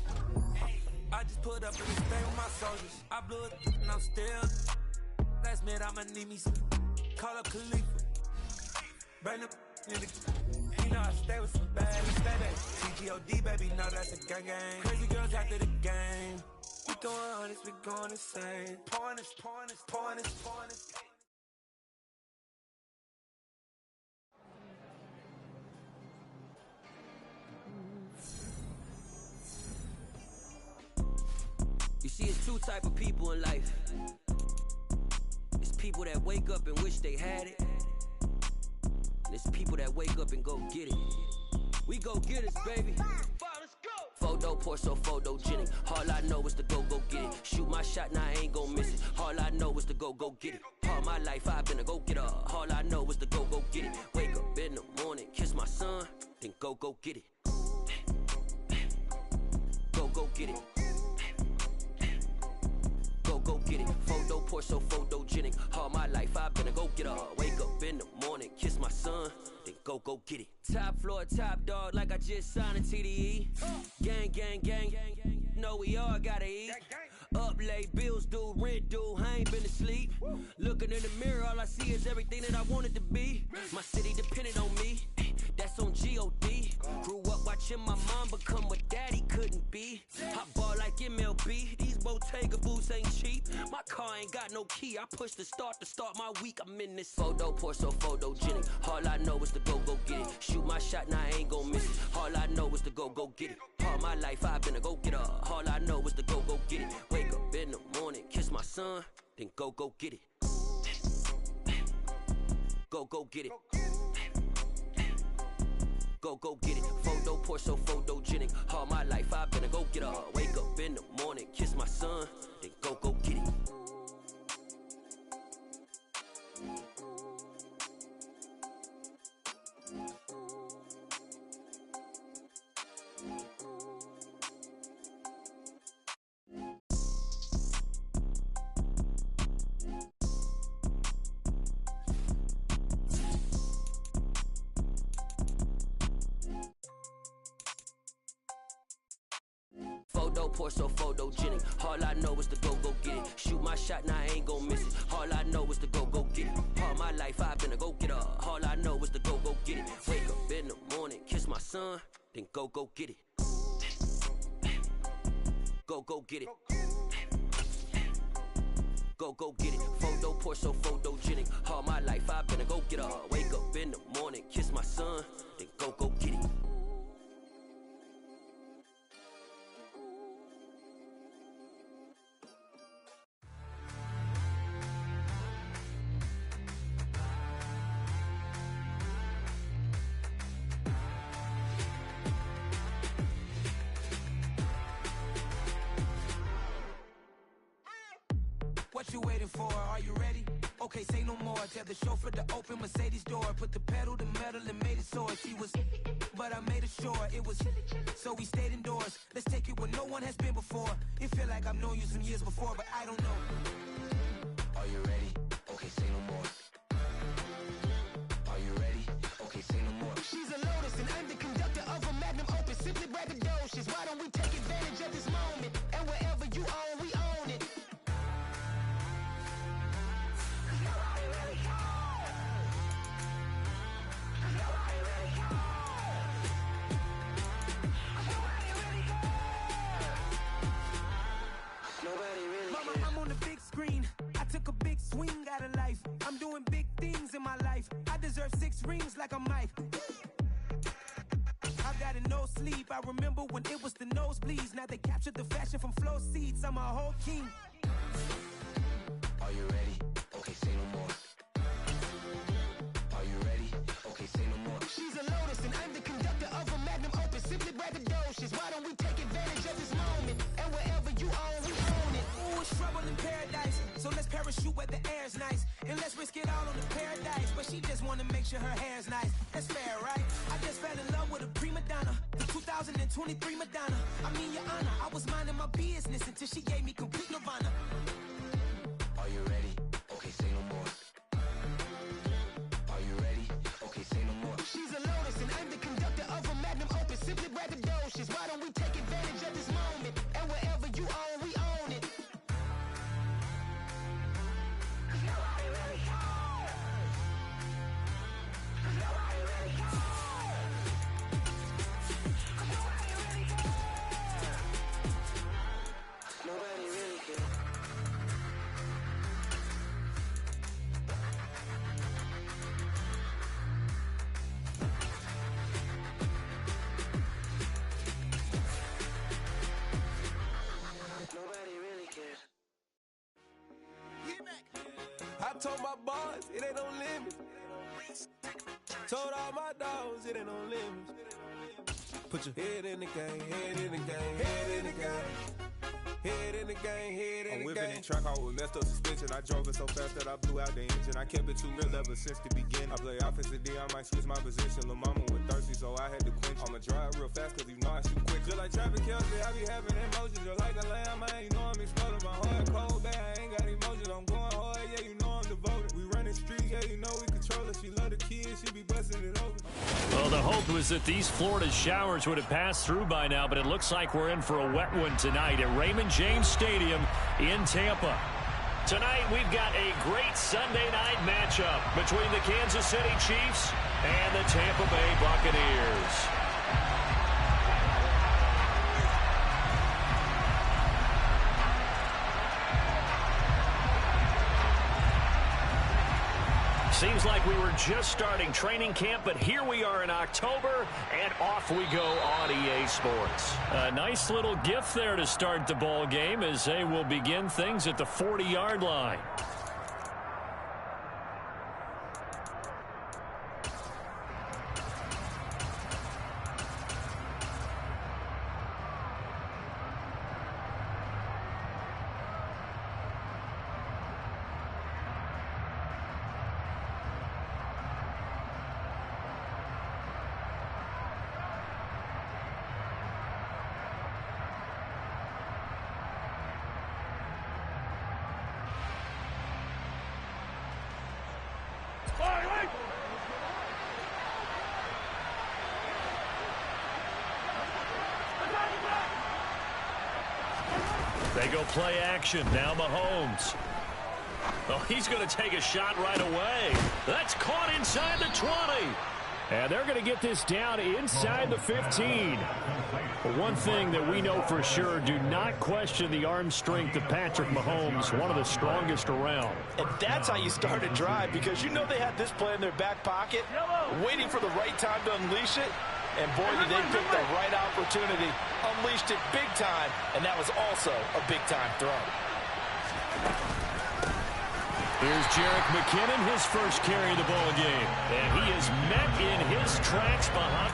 [SPEAKER 5] I just put up in this thing with my soldiers. I blew it and I'm still. Last minute I'ma need me some. Call up Khalifa. Bring the in the. You know I stay with some bad TGOD, baby, know that's a gang gang. Crazy girls after the game. We going honest, we going insane. Pouring this.
[SPEAKER 6] You see, it's two type of people in life. It's people that wake up and wish they had it. And it's people that wake up and go get it. We go get it, baby. Photo pour so photogenic. All I know is to go get it. Shoot my shot, now I ain't gon' miss it. All I know is to go get it. All my life I've been a go getter. All I know is to go get it. Wake up in the morning, kiss my son, then go get it. Go get it. Go get it. Photo pour so photogenic. All my life I've been a go getter. Wake up in the morning, kiss my son, then go get it. Top floor, top dog, like I just signed a TDE. Gang. Know we all gotta eat. Up late, bills due, rent due, I ain't been asleep. Looking in the mirror, all I see is everything that I wanted to be. My city depended on me, that's on G.O.D. Grew up watching my mom become what daddy couldn't be. I ball like MLB, these Bottega boots ain't cheap. My car ain't got no key, I push the start to start my week. I'm in this photo pour so photogenic. All I know is to go get it. Shoot my shot, now I ain't gon' miss it. All I know is to go get it. All my life I've been a go getter. All I know is to go get it. Wake up in the morning, kiss my son, then go get it. Go get it. Go get it. Photo pour so photogenic. All my life I've been a go getter. Wake up in the morning, kiss my son, then go get it. Photo pour so photogenic. All I know is to go get it. Shoot my shot, now I ain't gon' miss it. All I know is to go get it. All my life I've been a go getter. All I know is to go get it. Wake up in the morning, kiss my son, then go get it. Go get it. Go get it. Photo pour so photogenic. All my life I've been a go getter. Wake up in the morning, kiss my son, then go get it.
[SPEAKER 5] waiting for? Are you ready? Okay, say no more. Tell the chauffeur to open Mercedes door. Put the pedal to metal and made it soar. She was, but I made it sure it was. So we stayed indoors. Let's take it where no one has been before. It feel like I've known you some years before, but I don't know. Are you ready? Okay, say no more. Are you ready? Okay, say no more.
[SPEAKER 7] She's a Lotus and I'm the conductor of a magnum opus. Simply braggadocious. Why don't we take advantage of this moment? And wherever you own, we own it.
[SPEAKER 5] Mama, I'm on the big screen. I took a big swing out of life. I'm doing big things in my life. I deserve 6 rings like a Mike. I got no sleep. I remember when it was the nosebleeds. Now they captured the fashion from flow seats. I'm a whole king. Are you ready? Okay, say no more. Are you ready? Okay, say no more.
[SPEAKER 7] She's a Lotus and I'm the conductor of a magnum opus. Simply braggadocious. Why don't we take advantage of this moment? And wherever you own, we own it.
[SPEAKER 5] Ooh, it's trouble in paradise. So let's parachute where the air's nice. And let's risk it all on the paradise. But she just wanna make sure her hair's nice. That's fair, right? I just fell in love with a prima donna. The 2023 Madonna. I mean, your honor, I was minding my business until she gave me complete nirvana. Are you ready? Okay, say no more. Are you ready? Okay, say no more.
[SPEAKER 7] She's a Lotus and I'm the conductor of a magnum opus. Simply braggadocious. Why don't we take advantage of this moment? And wherever you own, we own it.
[SPEAKER 5] Nobody really cares. Nobody really cares.
[SPEAKER 8] I told my boys it ain't no limit. Told all my dogs it ain't no limit. Put your head in the game, head in the game, head in the game. Head in the game, head in the game. I'm whipping in track out with messed up suspension. I drove it so fast that I blew out the engine. I kept it too real ever since the beginning. I play offensive D, I might switch my position. Lil' mama was thirsty, so I had to quench. I'ma drive real fast, cause you know I shoot quick. Just like Travis Kelce, I be having emotions. Just like a lamb, man, you know I'm exploding. My heart cold, bad, I ain't got emotions. I'm going hard, yeah, you know I'm devoted. We running streets, yeah, you know we control it. She love the kids, she be busting it open.
[SPEAKER 3] Well, the hope was that these Florida showers would have passed through by now, but it looks like we're in for a wet one tonight at Raymond James Stadium in Tampa. Tonight, we've got a great Sunday night matchup between the Kansas City Chiefs and the Tampa Bay Buccaneers. Seems like we were just starting training camp, but here we are in October, and off we go on EA Sports. A nice little gift there to start the ball game as they will begin things at the 40-yard line. They go play action. Now Mahomes. Oh, he's going to take a shot right away. That's caught inside the 20. And they're going to get this down inside the 15. But one thing that we know for sure, do not question the arm strength of Patrick Mahomes, one of the strongest around.
[SPEAKER 2] And that's how you start a drive, because you know they had this play in their back pocket, waiting for the right time to unleash it. And boy, did they pick the right opportunity, unleashed it big time, and that was also a big-time throw.
[SPEAKER 3] Here's Jerick McKinnon, his first carry of the ball game. And he is met in his tracks behind.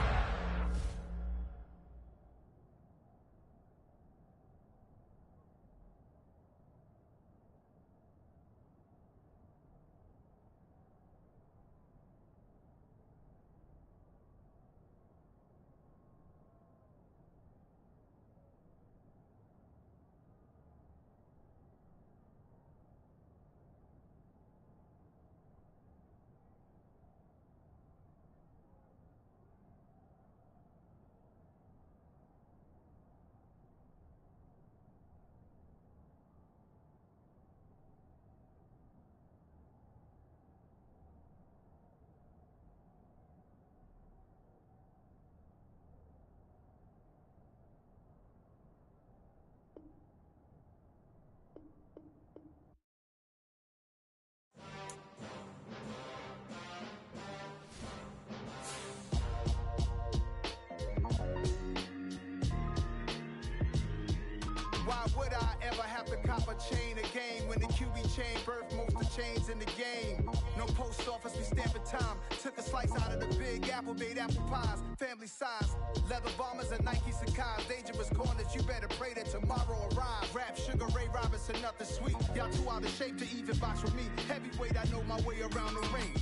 [SPEAKER 9] cop a chain a game. When the QB chain birth most of chains in the game. No post office, we stamping time. Took a slice out of the big apple, made apple pies. Family size, leather bombers and Nike Sacai's. Dangerous corners, you better pray that tomorrow arrives. Rap, Sugar Ray Robinson, nothing sweet. Y'all too out of shape to even box with me. Heavyweight, I know my way around the ring.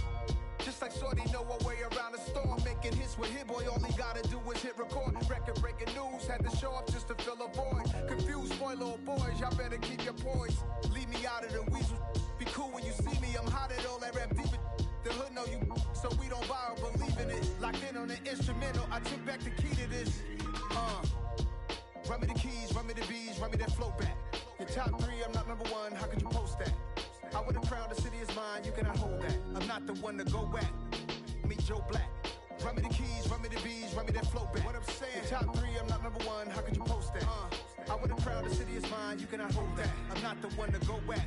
[SPEAKER 9] Just like Shorty know her way around the storm. Making hits with Hit Boy, all he gotta do is hit record. Record breaking news, had to show up just to fill a void. Confused boy, little boys, y'all better keep your poise. Leave me out of the weasel. Be cool when you see me, I'm hot at all that rap deep. The hood know you, so we don't buy or believe in it. Locked in on the instrumental, I took back the key to this. Run me the keys, run me the bees, run me that flow back. Your top 3, I'm not number 1, how could you post that? I would have crowned the city is mine, you cannot hold that. I'm not the one to go back. Meet Joe Black. Run me the keys, run me the bees, run me that flow back. What I'm saying, your top 3, I'm not number 1, how could you post that? I would have crowned the city is mine, you cannot hold that. I'm not the one to go back.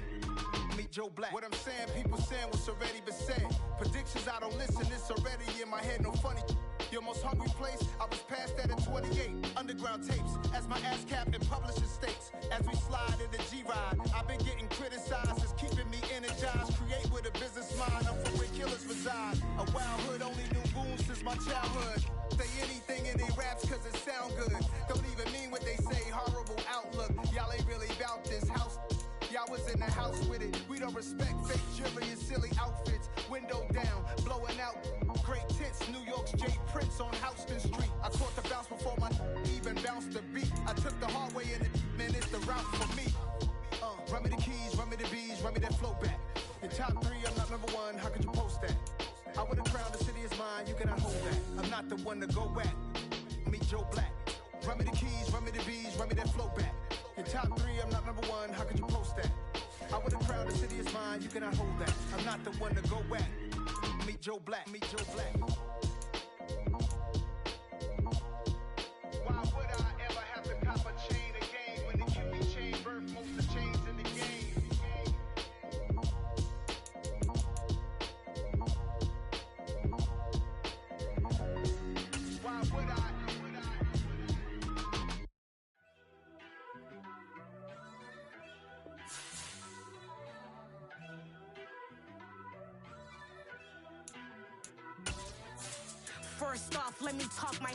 [SPEAKER 9] Meet Joe Black. What I'm saying, people saying what's already been said. Predictions, I don't listen, it's already in my head, no funny. Your most hungry place, I was past that at 28. Underground tapes, as my ass cap in publishing states. As we slide in the G-Ride, I've been getting criticized, it's keeping me energized. Create with a business mind, I'm from where killers reside. A wild hood, only knew goons since my childhood. Say anything in they raps cause it sound good. Don't even mean what they say, horrible outlook. Y'all ain't really about this house. Y'all was in the house with it. We don't respect fake jewelry and silly outfits. Window down, blowing out. Great tits, New York's Jay Prince on Houston Street. I caught the bounce before my even bounced the beat. I took the hard way in it, man, it's the route for me. Run me the keys, run me the bees, run me that flow back. Your top 3, I'm not number 1, how could you post that? I would have crowned the city is mine, you cannot hold that. I'm not the one to go back. Meet Joe Black. Run me the keys, run me the bees, run me that flow back. Your top 3, I'm not number 1, how could you post that? I would have crowned the city is mine, you cannot hold that. I'm not the one to go back. Meet Joe Black, meet Joe Black. Why would I ever have to cop a chain again when the QB chain birth most of chains in the game? Why would I?
[SPEAKER 7] First off, let me talk my.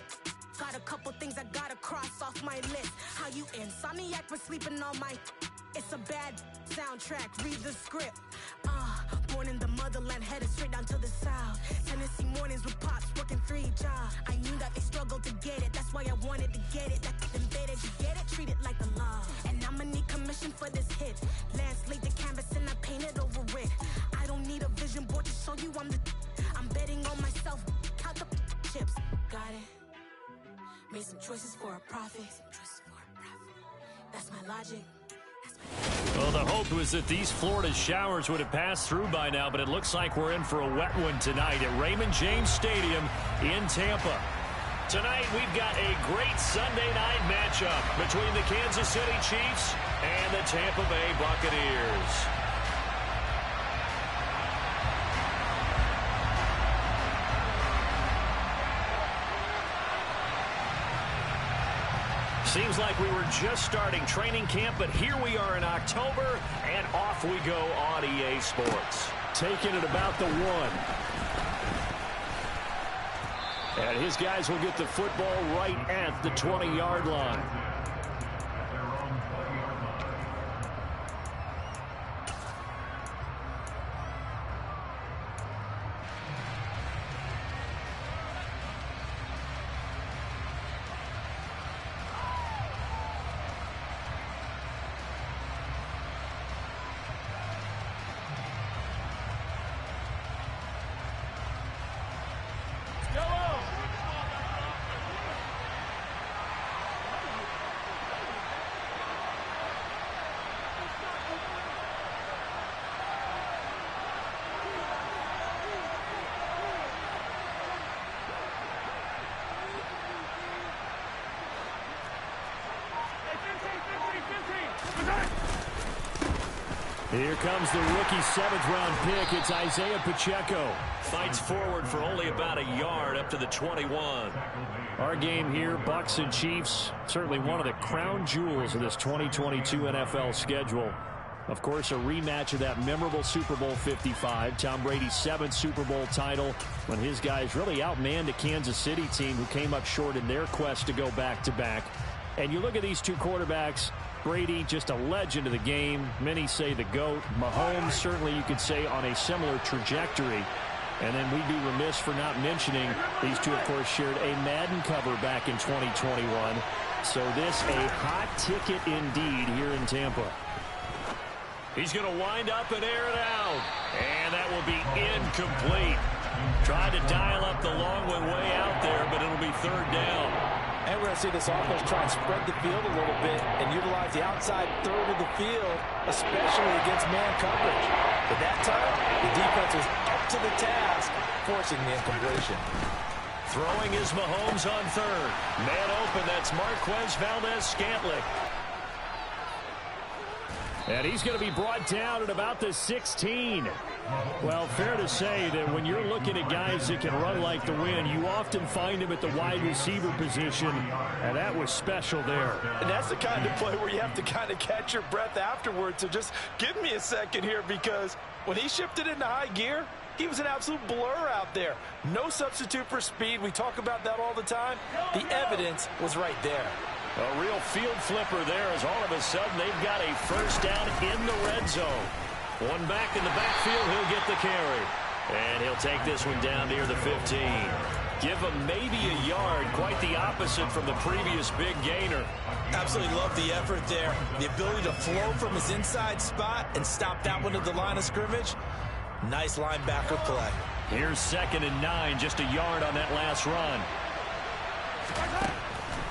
[SPEAKER 7] Got a couple things I gotta cross off my list. How you insomniac for sleeping on my. It's a bad soundtrack, read the script. Born in the motherland, headed straight down to the south. Tennessee mornings with pops, working 3 jobs. I knew that they struggled to get it, that's why I wanted to get it. That embedded, you get it, treat it like the law. And I'ma need commission for this hit. Lance laid the canvas and I painted over it. I don't need a vision board to show you I'm betting on myself, count the chips. Got it. Made some choices for a profit. That's my logic.
[SPEAKER 1] Well, the hope was that these Florida showers would have passed through by now, but it looks like we're in for a wet one tonight at Raymond James Stadium in Tampa. Tonight, we've got a great Sunday night matchup between the Kansas City Chiefs and the Tampa Bay Buccaneers. Seems like we were just starting training camp, but here we are in October, and off we go on EA Sports.
[SPEAKER 3] Taking it about the 1. And his guys will get the football right at the 20-yard line. Here comes the rookie 7th-round pick. It's Isaiah Pacheco.
[SPEAKER 1] Fights forward for only about a yard up to the 21.
[SPEAKER 3] Our game here, Bucs and Chiefs, certainly one of the crown jewels of this 2022 NFL schedule. Of course, a rematch of that memorable Super Bowl 55, Tom Brady's 7th Super Bowl title, when his guys really outmanned a Kansas City team who came up short in their quest to go back-to-back. And you look at these two quarterbacks, Brady, just a legend of the game. Many say the GOAT. Mahomes, certainly you could say on a similar trajectory. And then we'd be remiss for not mentioning these two, of course, shared a Madden cover back in 2021. So this a hot ticket indeed here in Tampa.
[SPEAKER 1] He's going to wind up and air it out. And that will be incomplete. Tried to dial up the long way out there, but it'll be 3rd down.
[SPEAKER 2] And we're going to see this offense try and spread the field a little bit and utilize the outside third of the field, especially against man coverage. But that time, the defense was up to the task, forcing the incompletion.
[SPEAKER 1] Throwing is Mahomes on 3rd. Man open, that's Marquez Valdes-Scantling.
[SPEAKER 3] And he's going to be brought down at about the 16. Well, fair to say that when you're looking at guys that can run like the wind, you often find them at the wide receiver position, and that was special there.
[SPEAKER 2] And that's the kind of play where you have to kind of catch your breath afterwards. So just give me a second here, because when he shifted into high gear, he was an absolute blur out there. No substitute for speed. We talk about that all the time. The evidence was right there.
[SPEAKER 1] A real field flipper there, as all of a sudden they've got a 1st down in the red zone. One back in the backfield, he'll get the carry. And he'll take this one down near the 15. Give him maybe a yard, quite the opposite from the previous big gainer.
[SPEAKER 4] Absolutely love the effort there. The ability to flow from his inside spot and stop that one at the line of scrimmage. Nice linebacker play.
[SPEAKER 1] Here's 2nd and 9, just a yard on that last run.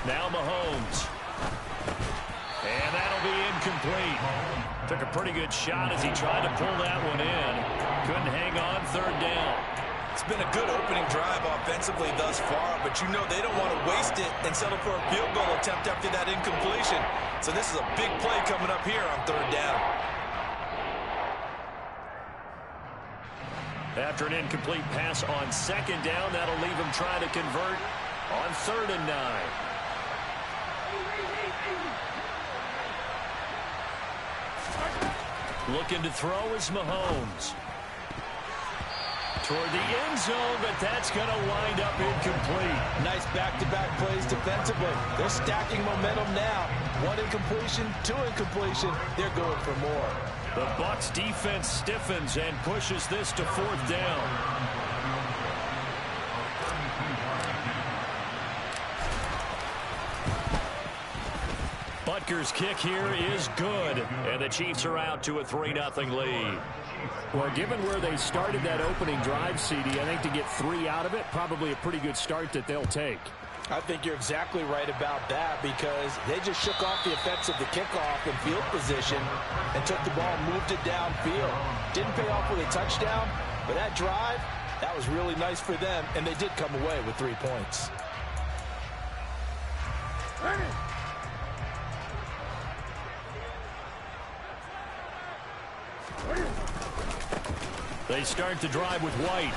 [SPEAKER 1] Now Mahomes. And that'll be incomplete. Took a pretty good shot as he tried to pull that one in. Couldn't hang on, 3rd down.
[SPEAKER 4] It's been a good opening drive offensively thus far, but you know they don't want to waste it and settle for a field goal attempt after that incompletion. So this is a big play coming up here on 3rd down.
[SPEAKER 1] After an incomplete pass on 2nd down, that'll leave him trying to convert on 3rd and 9. Looking to throw is Mahomes. Toward the end zone, but that's going to wind up incomplete.
[SPEAKER 2] Nice back-to-back plays defensively. They're stacking momentum now. 1 incompletion, 2 incompletion. They're going for more.
[SPEAKER 1] The Bucs defense stiffens and pushes this to 4th down. Butker's kick here is good, and the Chiefs are out to a 3-0 lead.
[SPEAKER 3] Well, given where they started that opening drive, CD, I think to get 3 out of it, probably a pretty good start that they'll take.
[SPEAKER 2] I think you're exactly right about that, because they just shook off the effects of the kickoff and field position and took the ball and moved it downfield. Didn't pay off with a touchdown, but that drive, that was really nice for them, and they did come away with 3 points.
[SPEAKER 1] They start the drive with White.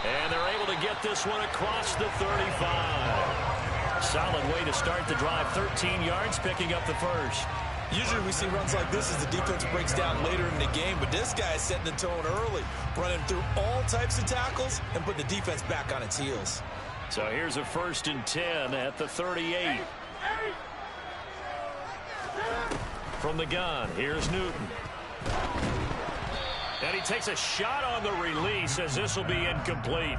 [SPEAKER 1] And they're able to get this one across the 35. Solid way to start the drive. 13 yards, picking up the 1st.
[SPEAKER 4] Usually we see runs like this as the defense breaks down later in the game, but this guy is setting the tone early, running through all types of tackles and put the defense back on its heels.
[SPEAKER 1] So here's a 1st and 10 at the 38. From the gun, here's Newton. And he takes a shot on the release as this will be incomplete.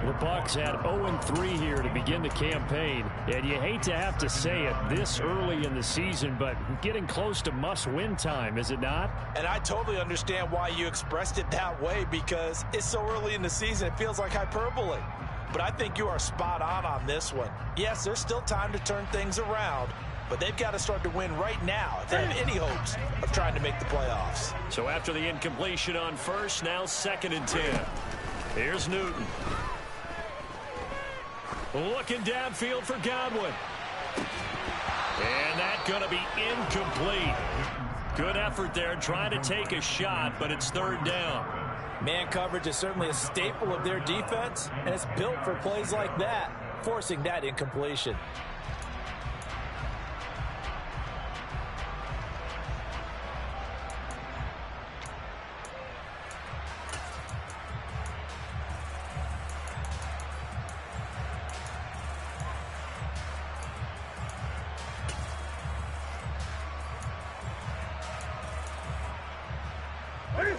[SPEAKER 3] The Bucs had 0-3 here to begin the campaign, and you hate to have to say it this early in the season, but getting close to must-win time, is it not?
[SPEAKER 2] And I totally understand why you expressed it that way, because it's so early in the season, it feels like hyperbole. But I think you are spot on this one. Yes, there's still time to turn things around, but they've got to start to win right now if they have any hopes of trying to make the playoffs.
[SPEAKER 1] So after the incompletion on 1st, now 2nd and 10. Here's Newton. Looking downfield for Godwin. And that's going to be incomplete. Good effort there, trying to take a shot, but it's third down.
[SPEAKER 2] Man coverage is certainly a staple of their defense, and it's built for plays like that, forcing that incompletion.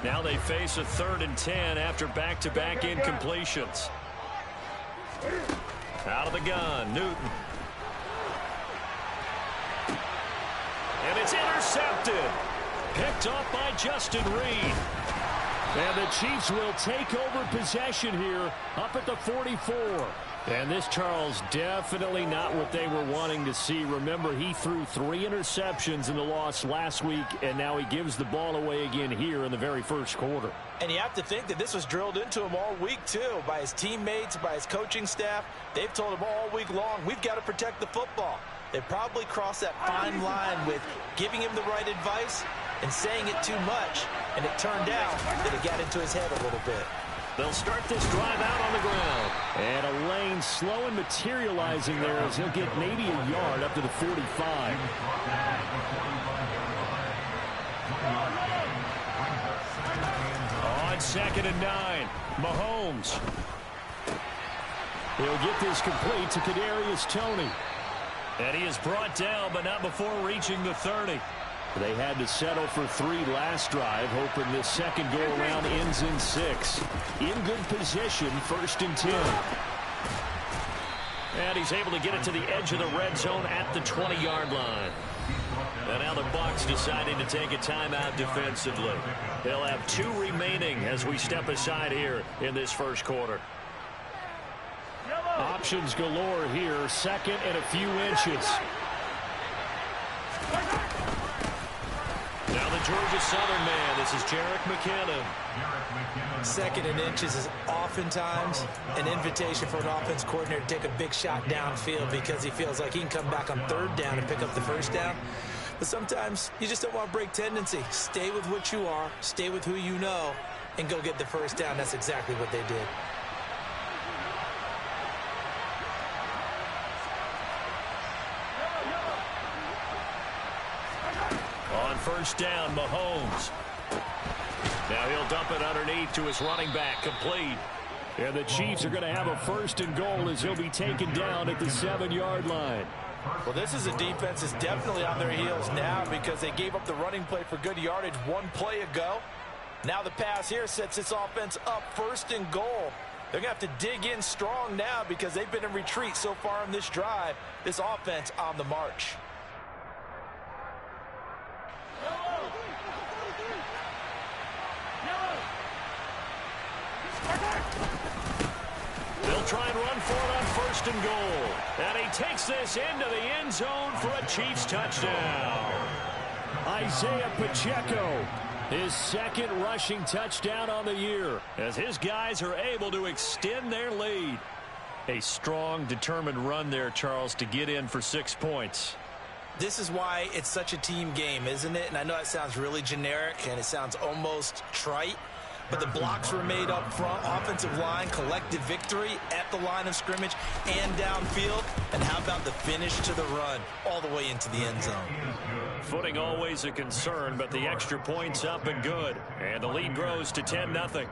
[SPEAKER 1] Now they face a 3rd and 10 after back-to-back incompletions. Out of the gun, Newton. And it's intercepted. Picked off by Justin Reed.
[SPEAKER 3] And the Chiefs will take over possession here up at the 44. And this, Charles, definitely not what they were wanting to see. Remember, he threw 3 interceptions in the loss last week, and now he gives the ball away again here in the very first quarter.
[SPEAKER 2] And you have to think that this was drilled into him all week, too, by his teammates, by his coaching staff. They've told him all week long, we've got to protect the football. They probably crossed that fine line with giving him the right advice and saying it too much. And it turned out that it got into his head a little bit.
[SPEAKER 1] They'll start this drive out on the ground.
[SPEAKER 3] And a lane slow and materializing there as he'll get maybe a yard up to the 45.
[SPEAKER 1] On 2nd and 9, Mahomes.
[SPEAKER 3] He'll get this complete to Kadarius Toney.
[SPEAKER 1] And he is brought down, but not before reaching the 30.
[SPEAKER 3] They had to settle for 3 last drive, hoping this second go-around ends in 6. In good position, 1st and 10.
[SPEAKER 1] And he's able to get it to the edge of the red zone at the 20-yard line. And now the Bucs deciding to take a timeout defensively. They'll have 2 remaining as we step aside here in this first quarter.
[SPEAKER 3] Options galore here, 2nd and a few inches.
[SPEAKER 1] Now the Georgia Southern man, this is Jerick McKinnon.
[SPEAKER 2] 2nd and inches is oftentimes an invitation for an offense coordinator to take a big shot downfield because he feels like he can come back on 3rd down and pick up the 1st down. But sometimes you just don't want to break tendency. Stay with what you are, stay with who you know, and go get the 1st down. That's exactly what they did.
[SPEAKER 1] On 1st down, Mahomes. Now he'll dump it underneath to his running back, complete.
[SPEAKER 3] And the Chiefs are going to have a 1st and goal as he'll be taken down at the 7-yard line.
[SPEAKER 2] Well, this is a defense that's definitely on their heels now because they gave up the running play for good yardage 1 play ago. Now the pass here sets this offense up 1st and goal. They're going to have to dig in strong now because they've been in retreat so far in this drive. This offense on the march.
[SPEAKER 1] They'll try and run for it on 1st and goal. And he takes this into the end zone for a Chiefs touchdown.
[SPEAKER 3] Isaiah Pacheco, his 2nd rushing touchdown on the year,
[SPEAKER 1] as his guys are able to extend their lead. A strong, determined run there, Charles, to get in for 6 points.
[SPEAKER 2] This is why it's such a team game, isn't it? And I know it sounds really generic and it sounds almost trite, but the blocks were made up front, offensive line, collective victory at the line of scrimmage and downfield. And how about the finish to the run all the way into the end zone?
[SPEAKER 1] Footing always a concern, but the extra point's up and good. And the lead grows to 10-0.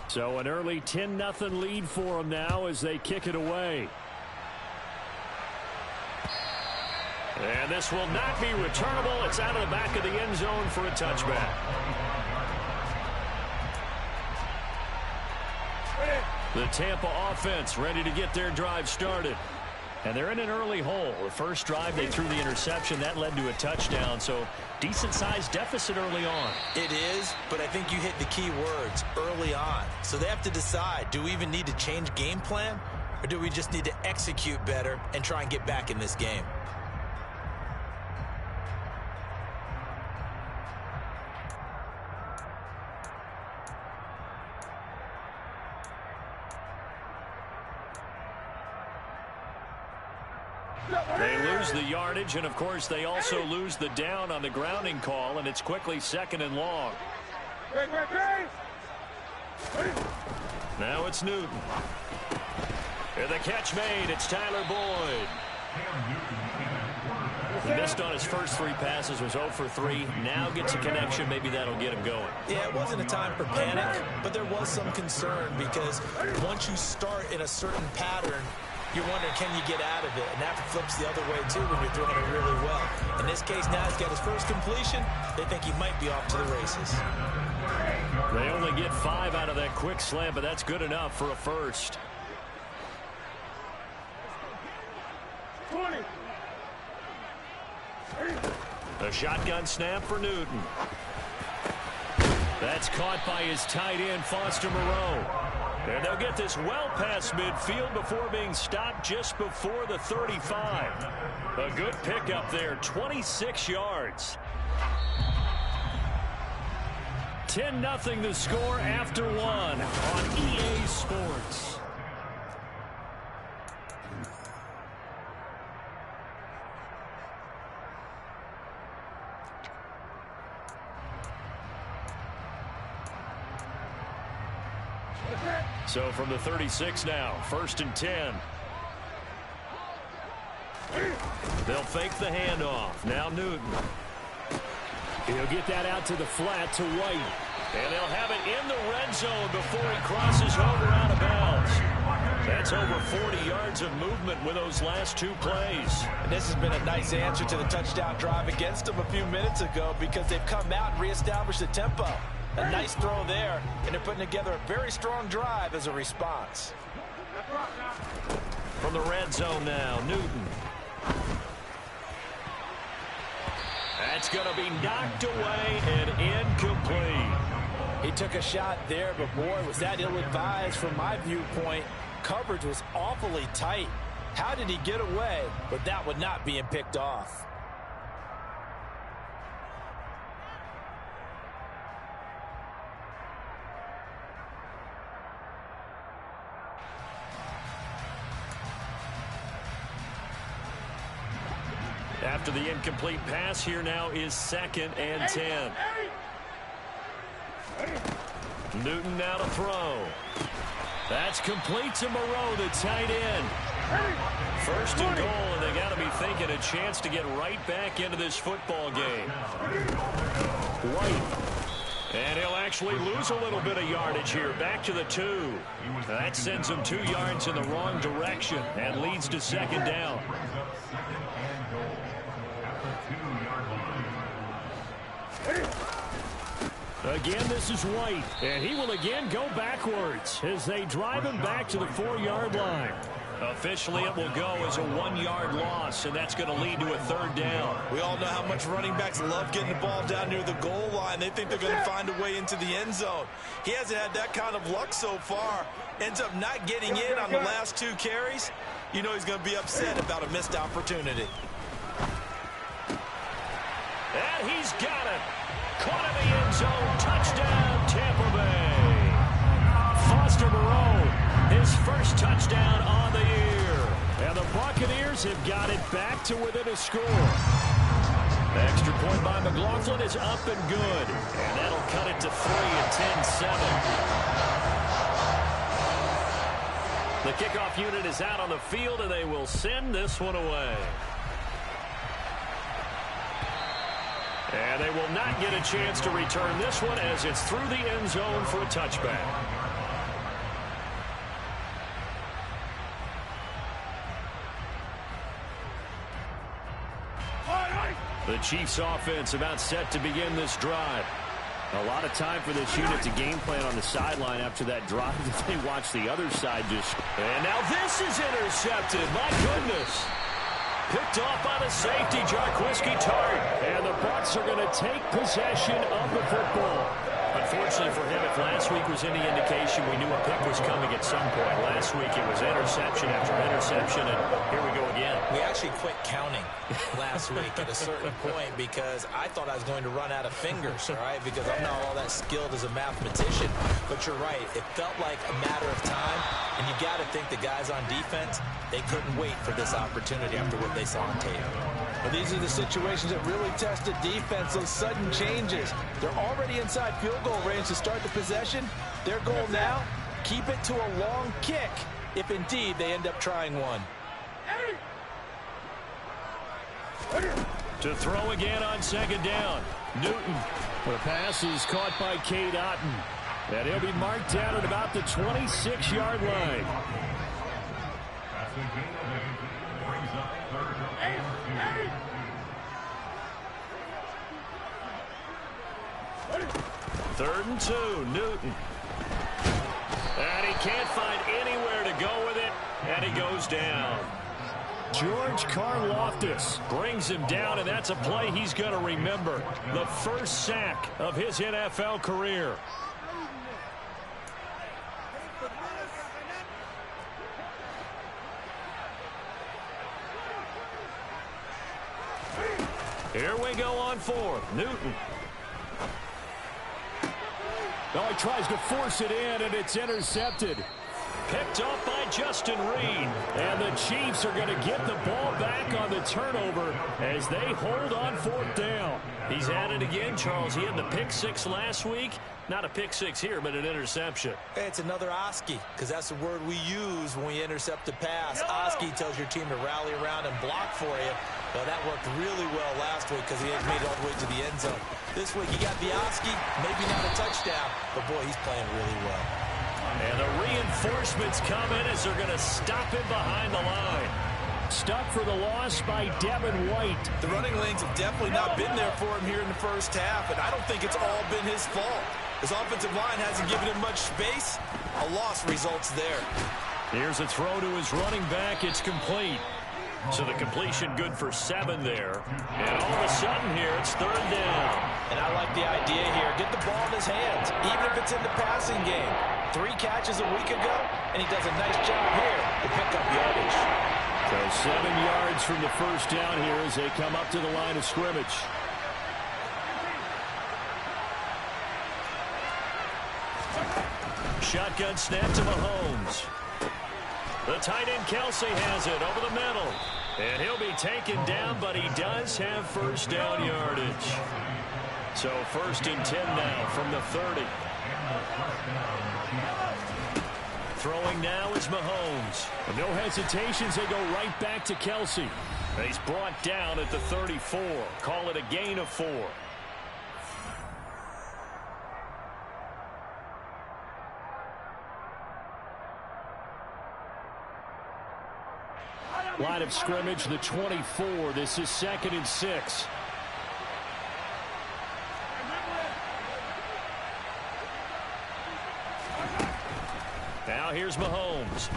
[SPEAKER 3] So an early 10-0 lead for them now as they kick it away.
[SPEAKER 1] And this will not be returnable. It's out of the back of the end zone for a touchback. The Tampa offense ready to get their drive started. And they're in an early hole. The first drive, they threw the interception. That led to a touchdown. So decent-sized deficit early on.
[SPEAKER 2] It is, but I think you hit the key words, early on. So they have to decide, do we even need to change game plan? Or do we just need to execute better and try and get back in this game?
[SPEAKER 1] They lose the yardage, and, of course, they also lose the down on the grounding call, and it's quickly 2nd and long. Now it's Newton. And the catch made. It's Tyler Boyd. He missed on his first 3 passes, was 0 for 3. Now gets a connection. Maybe that'll get him going.
[SPEAKER 2] Yeah, it wasn't a time for panic, but there was some concern because once you start in a certain pattern, you're wondering, can you get out of it? And that flips the other way, too, when you're throwing it really well. In this case, now he's got his first completion. They think he might be off to the races.
[SPEAKER 1] They only get 5 out of that quick slant, but that's good enough for a first.
[SPEAKER 10] 20.
[SPEAKER 1] A shotgun snap for Newton. That's caught by his tight end, Foster Moreau. And they'll get this well past midfield before being stopped just before the 35. A good pickup there, 26 yards. 10-0 the score after 1 on EA Sports. So from the 36 now, 1st and 10. They'll fake the handoff. Now Newton.
[SPEAKER 3] He'll get that out to the flat to White.
[SPEAKER 1] And they'll have it in the red zone before he crosses over out of bounds. That's over 40 yards of movement with those last 2 plays.
[SPEAKER 2] And this has been a nice answer to the touchdown drive against them a few minutes ago because they've come out and reestablished the tempo. A nice throw there, and they're putting together a very strong drive as a response.
[SPEAKER 1] From the red zone now, Newton. That's going to be knocked away and incomplete.
[SPEAKER 2] He took a shot there, but boy, was that ill-advised from my viewpoint. Coverage was awfully tight. How did he get away? But that would not being picked off.
[SPEAKER 1] After the incomplete pass, here now is 2nd and 10. Newton now to throw. That's complete to Moreau, the tight end. 1st and goal, and they got to be thinking a chance to get right back into this football game. White. And he'll actually lose a little bit of yardage here. Back to the 2. That sends him 2 yards in the wrong direction and leads to 2nd down.
[SPEAKER 3] Again, this is White, and he will again go backwards as they drive him back to the 4-yard line.
[SPEAKER 1] Officially, it will go as a 1-yard loss, and that's going to lead to a 3rd down.
[SPEAKER 4] We all know how much running backs love getting the ball down near the goal line. They think they're going to find a way into the end zone. He hasn't had that kind of luck so far. Ends up not getting in on the last 2 carries. You know he's going to be upset about a missed opportunity.
[SPEAKER 1] And he's got it. Caught in the end zone. Touchdown, Tampa Bay. Foster Moreau, his first touchdown on the year.
[SPEAKER 3] And the Buccaneers have got it back to within a score.
[SPEAKER 1] Extra point by McLaughlin is up and good. And that'll cut it to 3 at 10-7. The kickoff unit is out on the field, and they will send this one away. And they will not get a chance to return this one as it's through the end zone for a touchback. The Chiefs offense about set to begin this drive.
[SPEAKER 3] A lot of time for this unit to game plan on the sideline after that drive that they watch the other side just...
[SPEAKER 1] And now this is intercepted. My goodness. Picked off by the safety, Jarquiski Tartt.
[SPEAKER 3] And the Bucs are going to take possession of the football.
[SPEAKER 1] Unfortunately for him, if last week was any indication, we knew a pick was coming at some point. Last week it was interception after interception, and here we go again.
[SPEAKER 2] We actually quit counting last week at a certain point because I thought I was going to run out of fingers, all right, because I'm not all that skilled as a mathematician. But you're right. It felt like a matter of time, and you got to think the guys on defense, they couldn't wait for this opportunity after what they saw on tape.
[SPEAKER 4] But these are the situations that really test the defense, those sudden changes. They're already inside field goal range to start the possession. Their goal now, keep it to a long kick if indeed they end up trying one.
[SPEAKER 3] To throw again on second down. Newton. The pass is caught by Cade Otton. And he'll be marked down at about the 26-yard line. Third and 2, Newton. And he can't find anywhere to go with it, and he goes down. George Karlaftis brings him down, and that's a play he's going to remember. The first sack of his NFL career. Here we go on fourth. Newton. Oh, he tries to force it in, and it's intercepted. Picked off by Justin Reed. And the Chiefs are going to get the ball back on the turnover as they hold on fourth down. He's at it again, Charles. He had the pick six last week. Not a pick six here, but an interception.
[SPEAKER 2] It's another Oski, because that's the word we use when we intercept a pass. Oski tells your team to rally around and block for you. Well, that worked really well last week because he had made it all the way to the end zone. This week he got the Oski, maybe not a touchdown, but boy, he's playing really well.
[SPEAKER 3] And the reinforcements come in as they're going to stop him behind the line. Stuck for the loss by Devin White.
[SPEAKER 4] The running lanes have definitely not been there for him here in the first half, and I don't think it's all been his fault. His offensive line hasn't given him much space. A loss results there.
[SPEAKER 3] Here's a throw to his running back. It's complete. So the completion good for 7 there. And all of a sudden here, it's third down.
[SPEAKER 2] And I like the idea here. Get the ball in his hands, even if it's in the passing game. 3 catches a week ago, and he does a nice job here to pick up yardage.
[SPEAKER 3] So 7 yards from the first down here as they come up to the line of scrimmage. Shotgun snap to Mahomes. The tight end Kelsey has it over the middle. And he'll be taken down, but he does have first down yardage. So first and 10 now from the 30. Throwing now is Mahomes. No hesitations, they go right back to Kelsey. He's brought down at the 34. Call it a gain of 4. Line of scrimmage, the 24. This is 2nd and 6. Now here's Mahomes.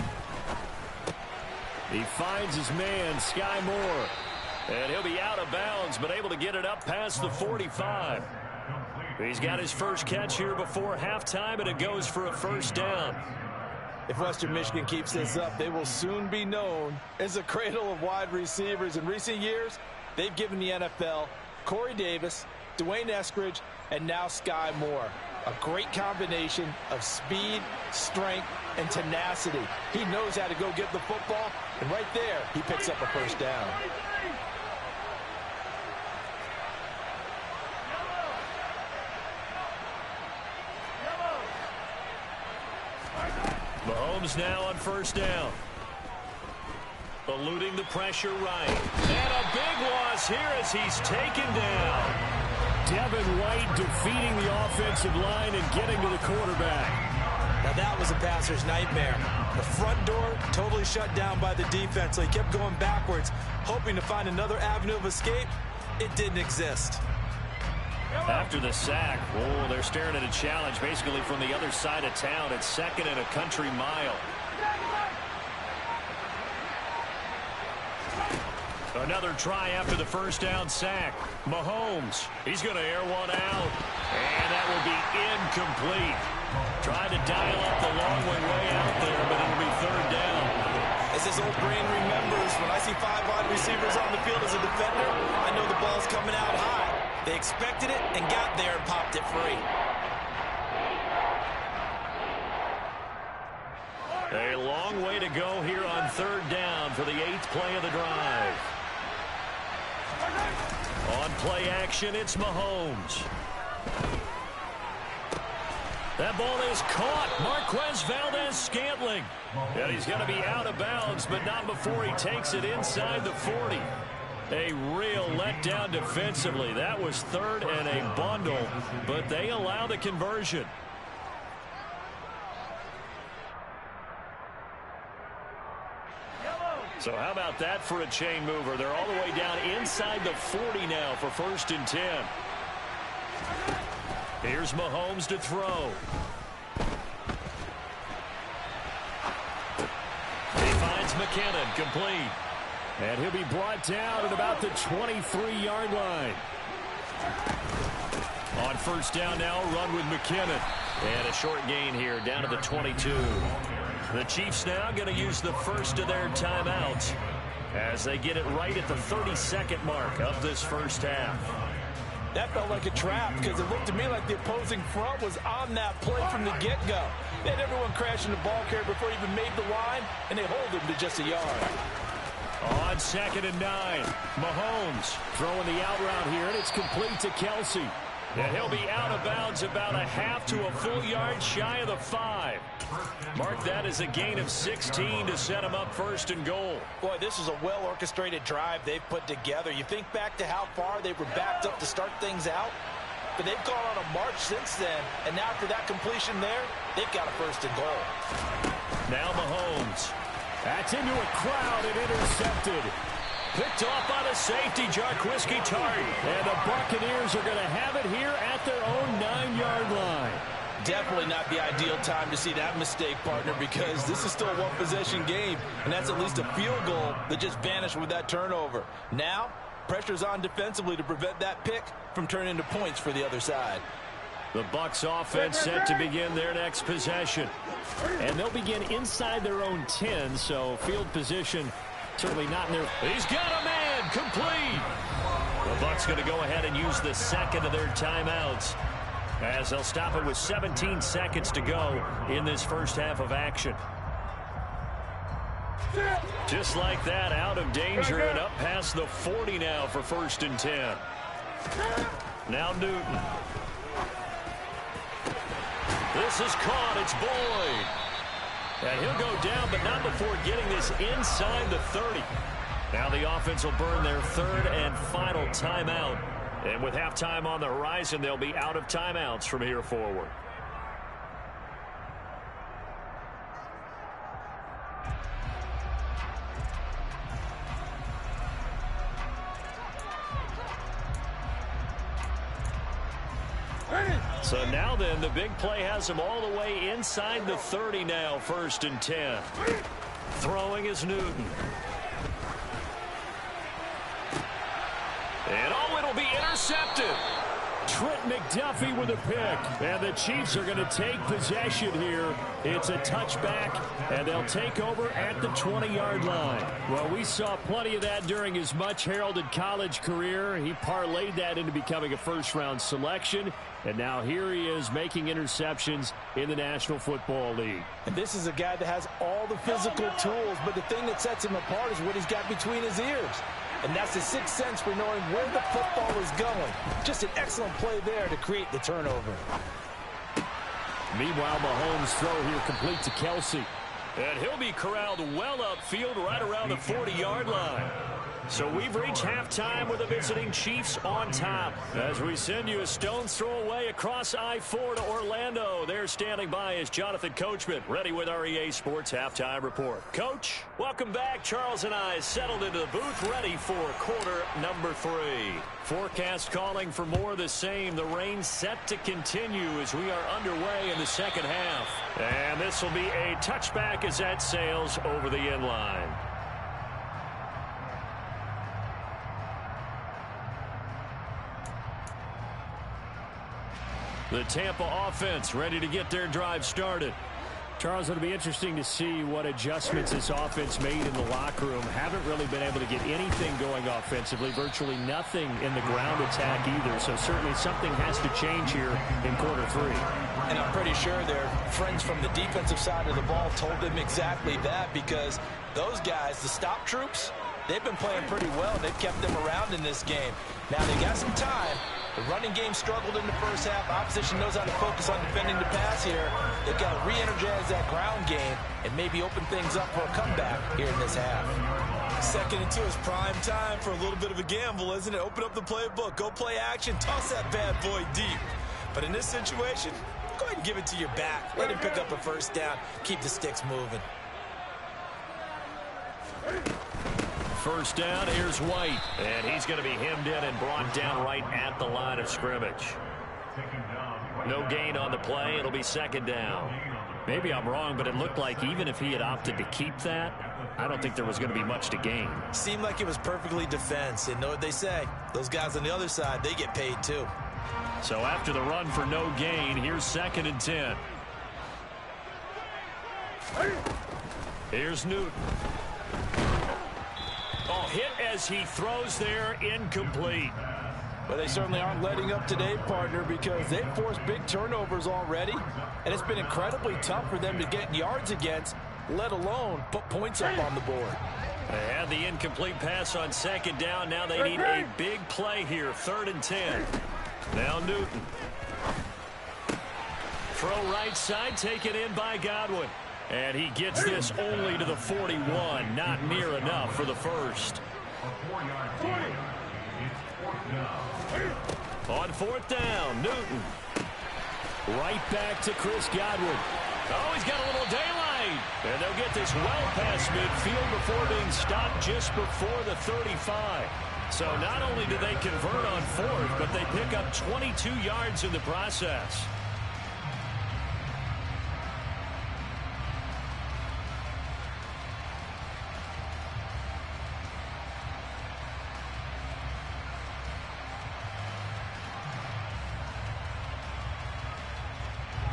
[SPEAKER 3] He finds his man, Sky Moore. And he'll be out of bounds, but able to get it up past the 45. He's got his first catch here before halftime, and it goes for a first down.
[SPEAKER 4] If Western Michigan keeps this up, they will soon be known as a cradle of wide receivers. In recent years, they've given the NFL Corey Davis, Dwayne Eskridge, and now Sky Moore. A great combination of speed, strength, and tenacity. He knows how to go get the football, and right there, he picks up a first down.
[SPEAKER 3] Mahomes now on first down. Eluding the pressure right. And a big loss here as he's taken down. Devin White defeating the offensive line and getting to the quarterback.
[SPEAKER 2] Now that was a passer's nightmare. The front door totally shut down by the defense, so he kept going backwards, hoping to find another avenue of escape. It didn't exist.
[SPEAKER 3] After the sack, oh, they're staring at a challenge basically from the other side of town. It's 2nd and a country mile.
[SPEAKER 1] Another try after the first down sack. Mahomes, he's going to air one out. And that will be incomplete. Tried to dial up the long way out there, but it'll be third down.
[SPEAKER 4] As this old brain remembers, when I see 5 wide receivers on the field as a defender, I know the ball's coming out high. They expected it and got there and popped it free.
[SPEAKER 1] A long way to go here on third down for the 8th play of the drive. On play action, it's Mahomes. That ball is caught. Marquez Valdes-Scantling. And he's going to be out of bounds, but not before he takes it inside the 40. A real letdown defensively. That was third and a bundle, but they allow the conversion. So how about that for a chain mover? They're all the way down inside the 40 now for 1st and 10. Here's Mahomes to throw. He finds McKinnon, complete.
[SPEAKER 3] And he'll be brought down at about the 23-yard line.
[SPEAKER 1] On first down now, run with McKinnon. And a short gain here, down to the 22. The Chiefs now going to use the first of their timeouts as they get it right at the 32nd mark of this first half.
[SPEAKER 2] That felt like a trap because it looked to me like the opposing front was on that play from the get-go. They had everyone crashing the ball carrier before he even made the line, and they hold him to just a yard.
[SPEAKER 1] On 2nd and 9, Mahomes
[SPEAKER 3] throwing the out route here, and it's complete to Kelsey.
[SPEAKER 1] And he'll be out of bounds about a half to a full yard shy of the 5. Mark that as a gain of 16 to set him up 1st and goal.
[SPEAKER 2] Boy, this is a well-orchestrated drive they've put together. You think back to how far they were backed up to start things out, but they've gone on a march since then, and now after that completion there, they've got a 1st and goal.
[SPEAKER 1] Now Mahomes.
[SPEAKER 3] That's into a crowd and intercepted.
[SPEAKER 1] Picked off by the safety, Jarquiski Tartt.
[SPEAKER 3] And the Buccaneers are going to have it here at their own 9-yard line.
[SPEAKER 2] Definitely not the ideal time to see that mistake, partner, because this is still a one-possession game, and that's at least a field goal that just vanished with that turnover. Now, pressure's on defensively to prevent that pick from turning into points for the other side.
[SPEAKER 1] The Bucs offense set to begin their next possession.
[SPEAKER 3] And they'll begin inside their own 10, so field position certainly not in their...
[SPEAKER 1] He's got a man, complete. The Bucs going to go ahead and use the second of their timeouts as they'll stop it with 17 seconds to go in this first half of action. Just like that, out of danger and up past the 40 now for 1st and 10. Now Newton. This is caught. It's Boyd. And he'll go down, but not before getting this inside the 30. Now the offense will burn their 3rd and final timeout. And with halftime on the horizon, they'll be out of timeouts from here forward. So now then, the big play has them all the way inside the 30 now, 1st and 10. Throwing is Newton. And oh, it'll be intercepted.
[SPEAKER 3] Trent McDuffie with a pick. And the Chiefs are going to take possession here. It's a touchback, and they'll take over at the 20-yard line. Well, we saw plenty of that during his much-heralded college career. He parlayed that into becoming a first-round selection. And now here he is making interceptions in the National Football League.
[SPEAKER 2] And this is a guy that has all the physical tools, but the thing that sets him apart is what he's got between his ears. And that's the sixth sense for knowing where the football is going. Just an excellent play there to create the turnover.
[SPEAKER 3] Meanwhile, Mahomes' throw here complete to Kelsey.
[SPEAKER 1] And he'll be corralled well upfield right around the 40-yard line. So we've reached halftime with the visiting Chiefs on top. As we send you a stone's throw away across I-4 to Orlando. There standing by is Jonathan Coachman, ready with our EA Sports Halftime Report. Coach, welcome back. Charles and I settled into the booth, ready for quarter number 3. Forecast calling for more of the same. The rain set to continue as we are underway in the second half. And this will be a touchback as that sails over the end line. The Tampa offense ready to get their drive started.
[SPEAKER 3] Charles, it'll be interesting to see what adjustments this offense made in the locker room. Haven't really been able to get anything going offensively, virtually nothing in the ground attack either. So certainly something has to change here in quarter 3.
[SPEAKER 2] And I'm pretty sure their friends from the defensive side of the ball told them exactly that, because those guys, the stop troops, they've been playing pretty well. They've kept them around in this game. Now they got some time. The running game struggled in the first half. Opposition knows how to focus on defending the pass here. They've got to re-energize that ground game and maybe open things up for a comeback here in this half.
[SPEAKER 4] 2nd and 2 is prime time for a little bit of a gamble, isn't it? Open up the playbook. Go play action. Toss that bad boy deep. But in this situation, go ahead and give it to your back. Let him pick up a first down. Keep the sticks moving.
[SPEAKER 1] First down, here's White. And he's going to be hemmed in and brought down right at the line of scrimmage. No gain on the play. It'll be 2nd down. Maybe I'm wrong, but it looked like even if he had opted to keep that, I don't think there was going to be much to gain.
[SPEAKER 4] Seemed like it was perfectly defense. And know what they say? Those guys on the other side, they get paid too.
[SPEAKER 1] So after the run for no gain, here's 2nd and 10. Here's Newton. Oh, hit as he throws there, incomplete.
[SPEAKER 2] But they certainly aren't letting up today, partner, because they've forced big turnovers already, and it's been incredibly tough for them to get yards against, let alone put points up on the board.
[SPEAKER 1] They had the incomplete pass on 2nd down. Now they need a big play here, 3rd and 10. Now Newton. Throw right side, taken in by Godwin. And he gets this only to the 41. Not near enough for the first. On 4th down, Newton. Right back to Chris Godwin. Oh, he's got a little daylight. And they'll get this well past midfield before being stopped just before the 35. So not only do they convert on 4th, but they pick up 22 yards in the process.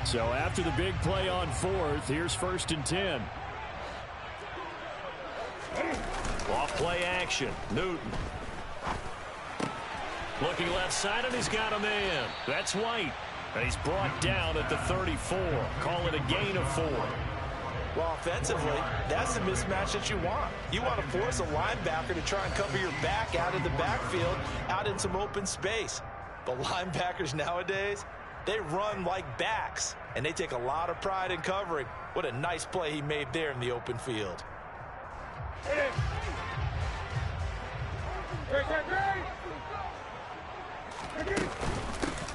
[SPEAKER 1] So after the big play on 4th, here's 1st and 10. Off play action. Newton. Looking left side, and he's got a man. That's White. And he's brought down at the 34. Call it a gain of 4.
[SPEAKER 2] Well, offensively, that's the mismatch that you want. You want to force a linebacker to try and cover your back out of the backfield, out in some open space. But linebackers nowadays, they run like backs, and they take a lot of pride in covering. What a nice play he made there in the open field.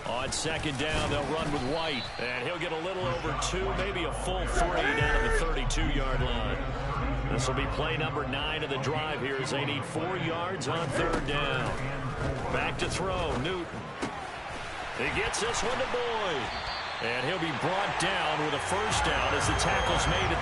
[SPEAKER 1] On 2nd down, they'll run with White. And he'll get a little over 2, maybe a full 3 down to the 32-yard line. This will be play number 9 of the drive here as they need 4 yards on 3rd down. Back to throw, Newton. He gets this one to Boyd. And he'll be brought down with a first down as the tackle's made.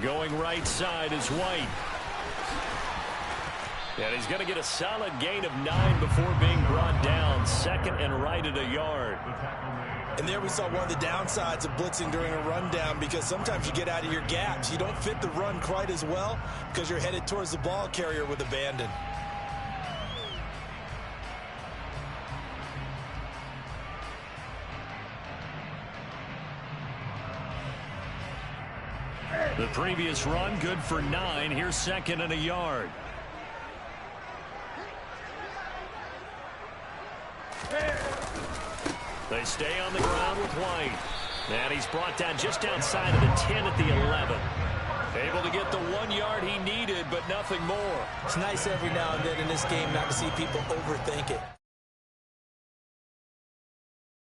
[SPEAKER 1] Going right side is White. And he's going to get a solid gain of 9 before being brought down. 2nd and right at a yard.
[SPEAKER 2] And there we saw one of the downsides of blitzing during a rundown, because sometimes you get out of your gaps. You don't fit the run quite as well because you're headed towards the ball carrier with abandon.
[SPEAKER 1] The previous run, good for 9. Here's 2nd and a yard. They stay on the ground with White. And he's brought down just outside of the 10 at the 11. Able to get the 1 yard he needed, but nothing more.
[SPEAKER 2] It's nice every now and then in this game not to see people overthink it.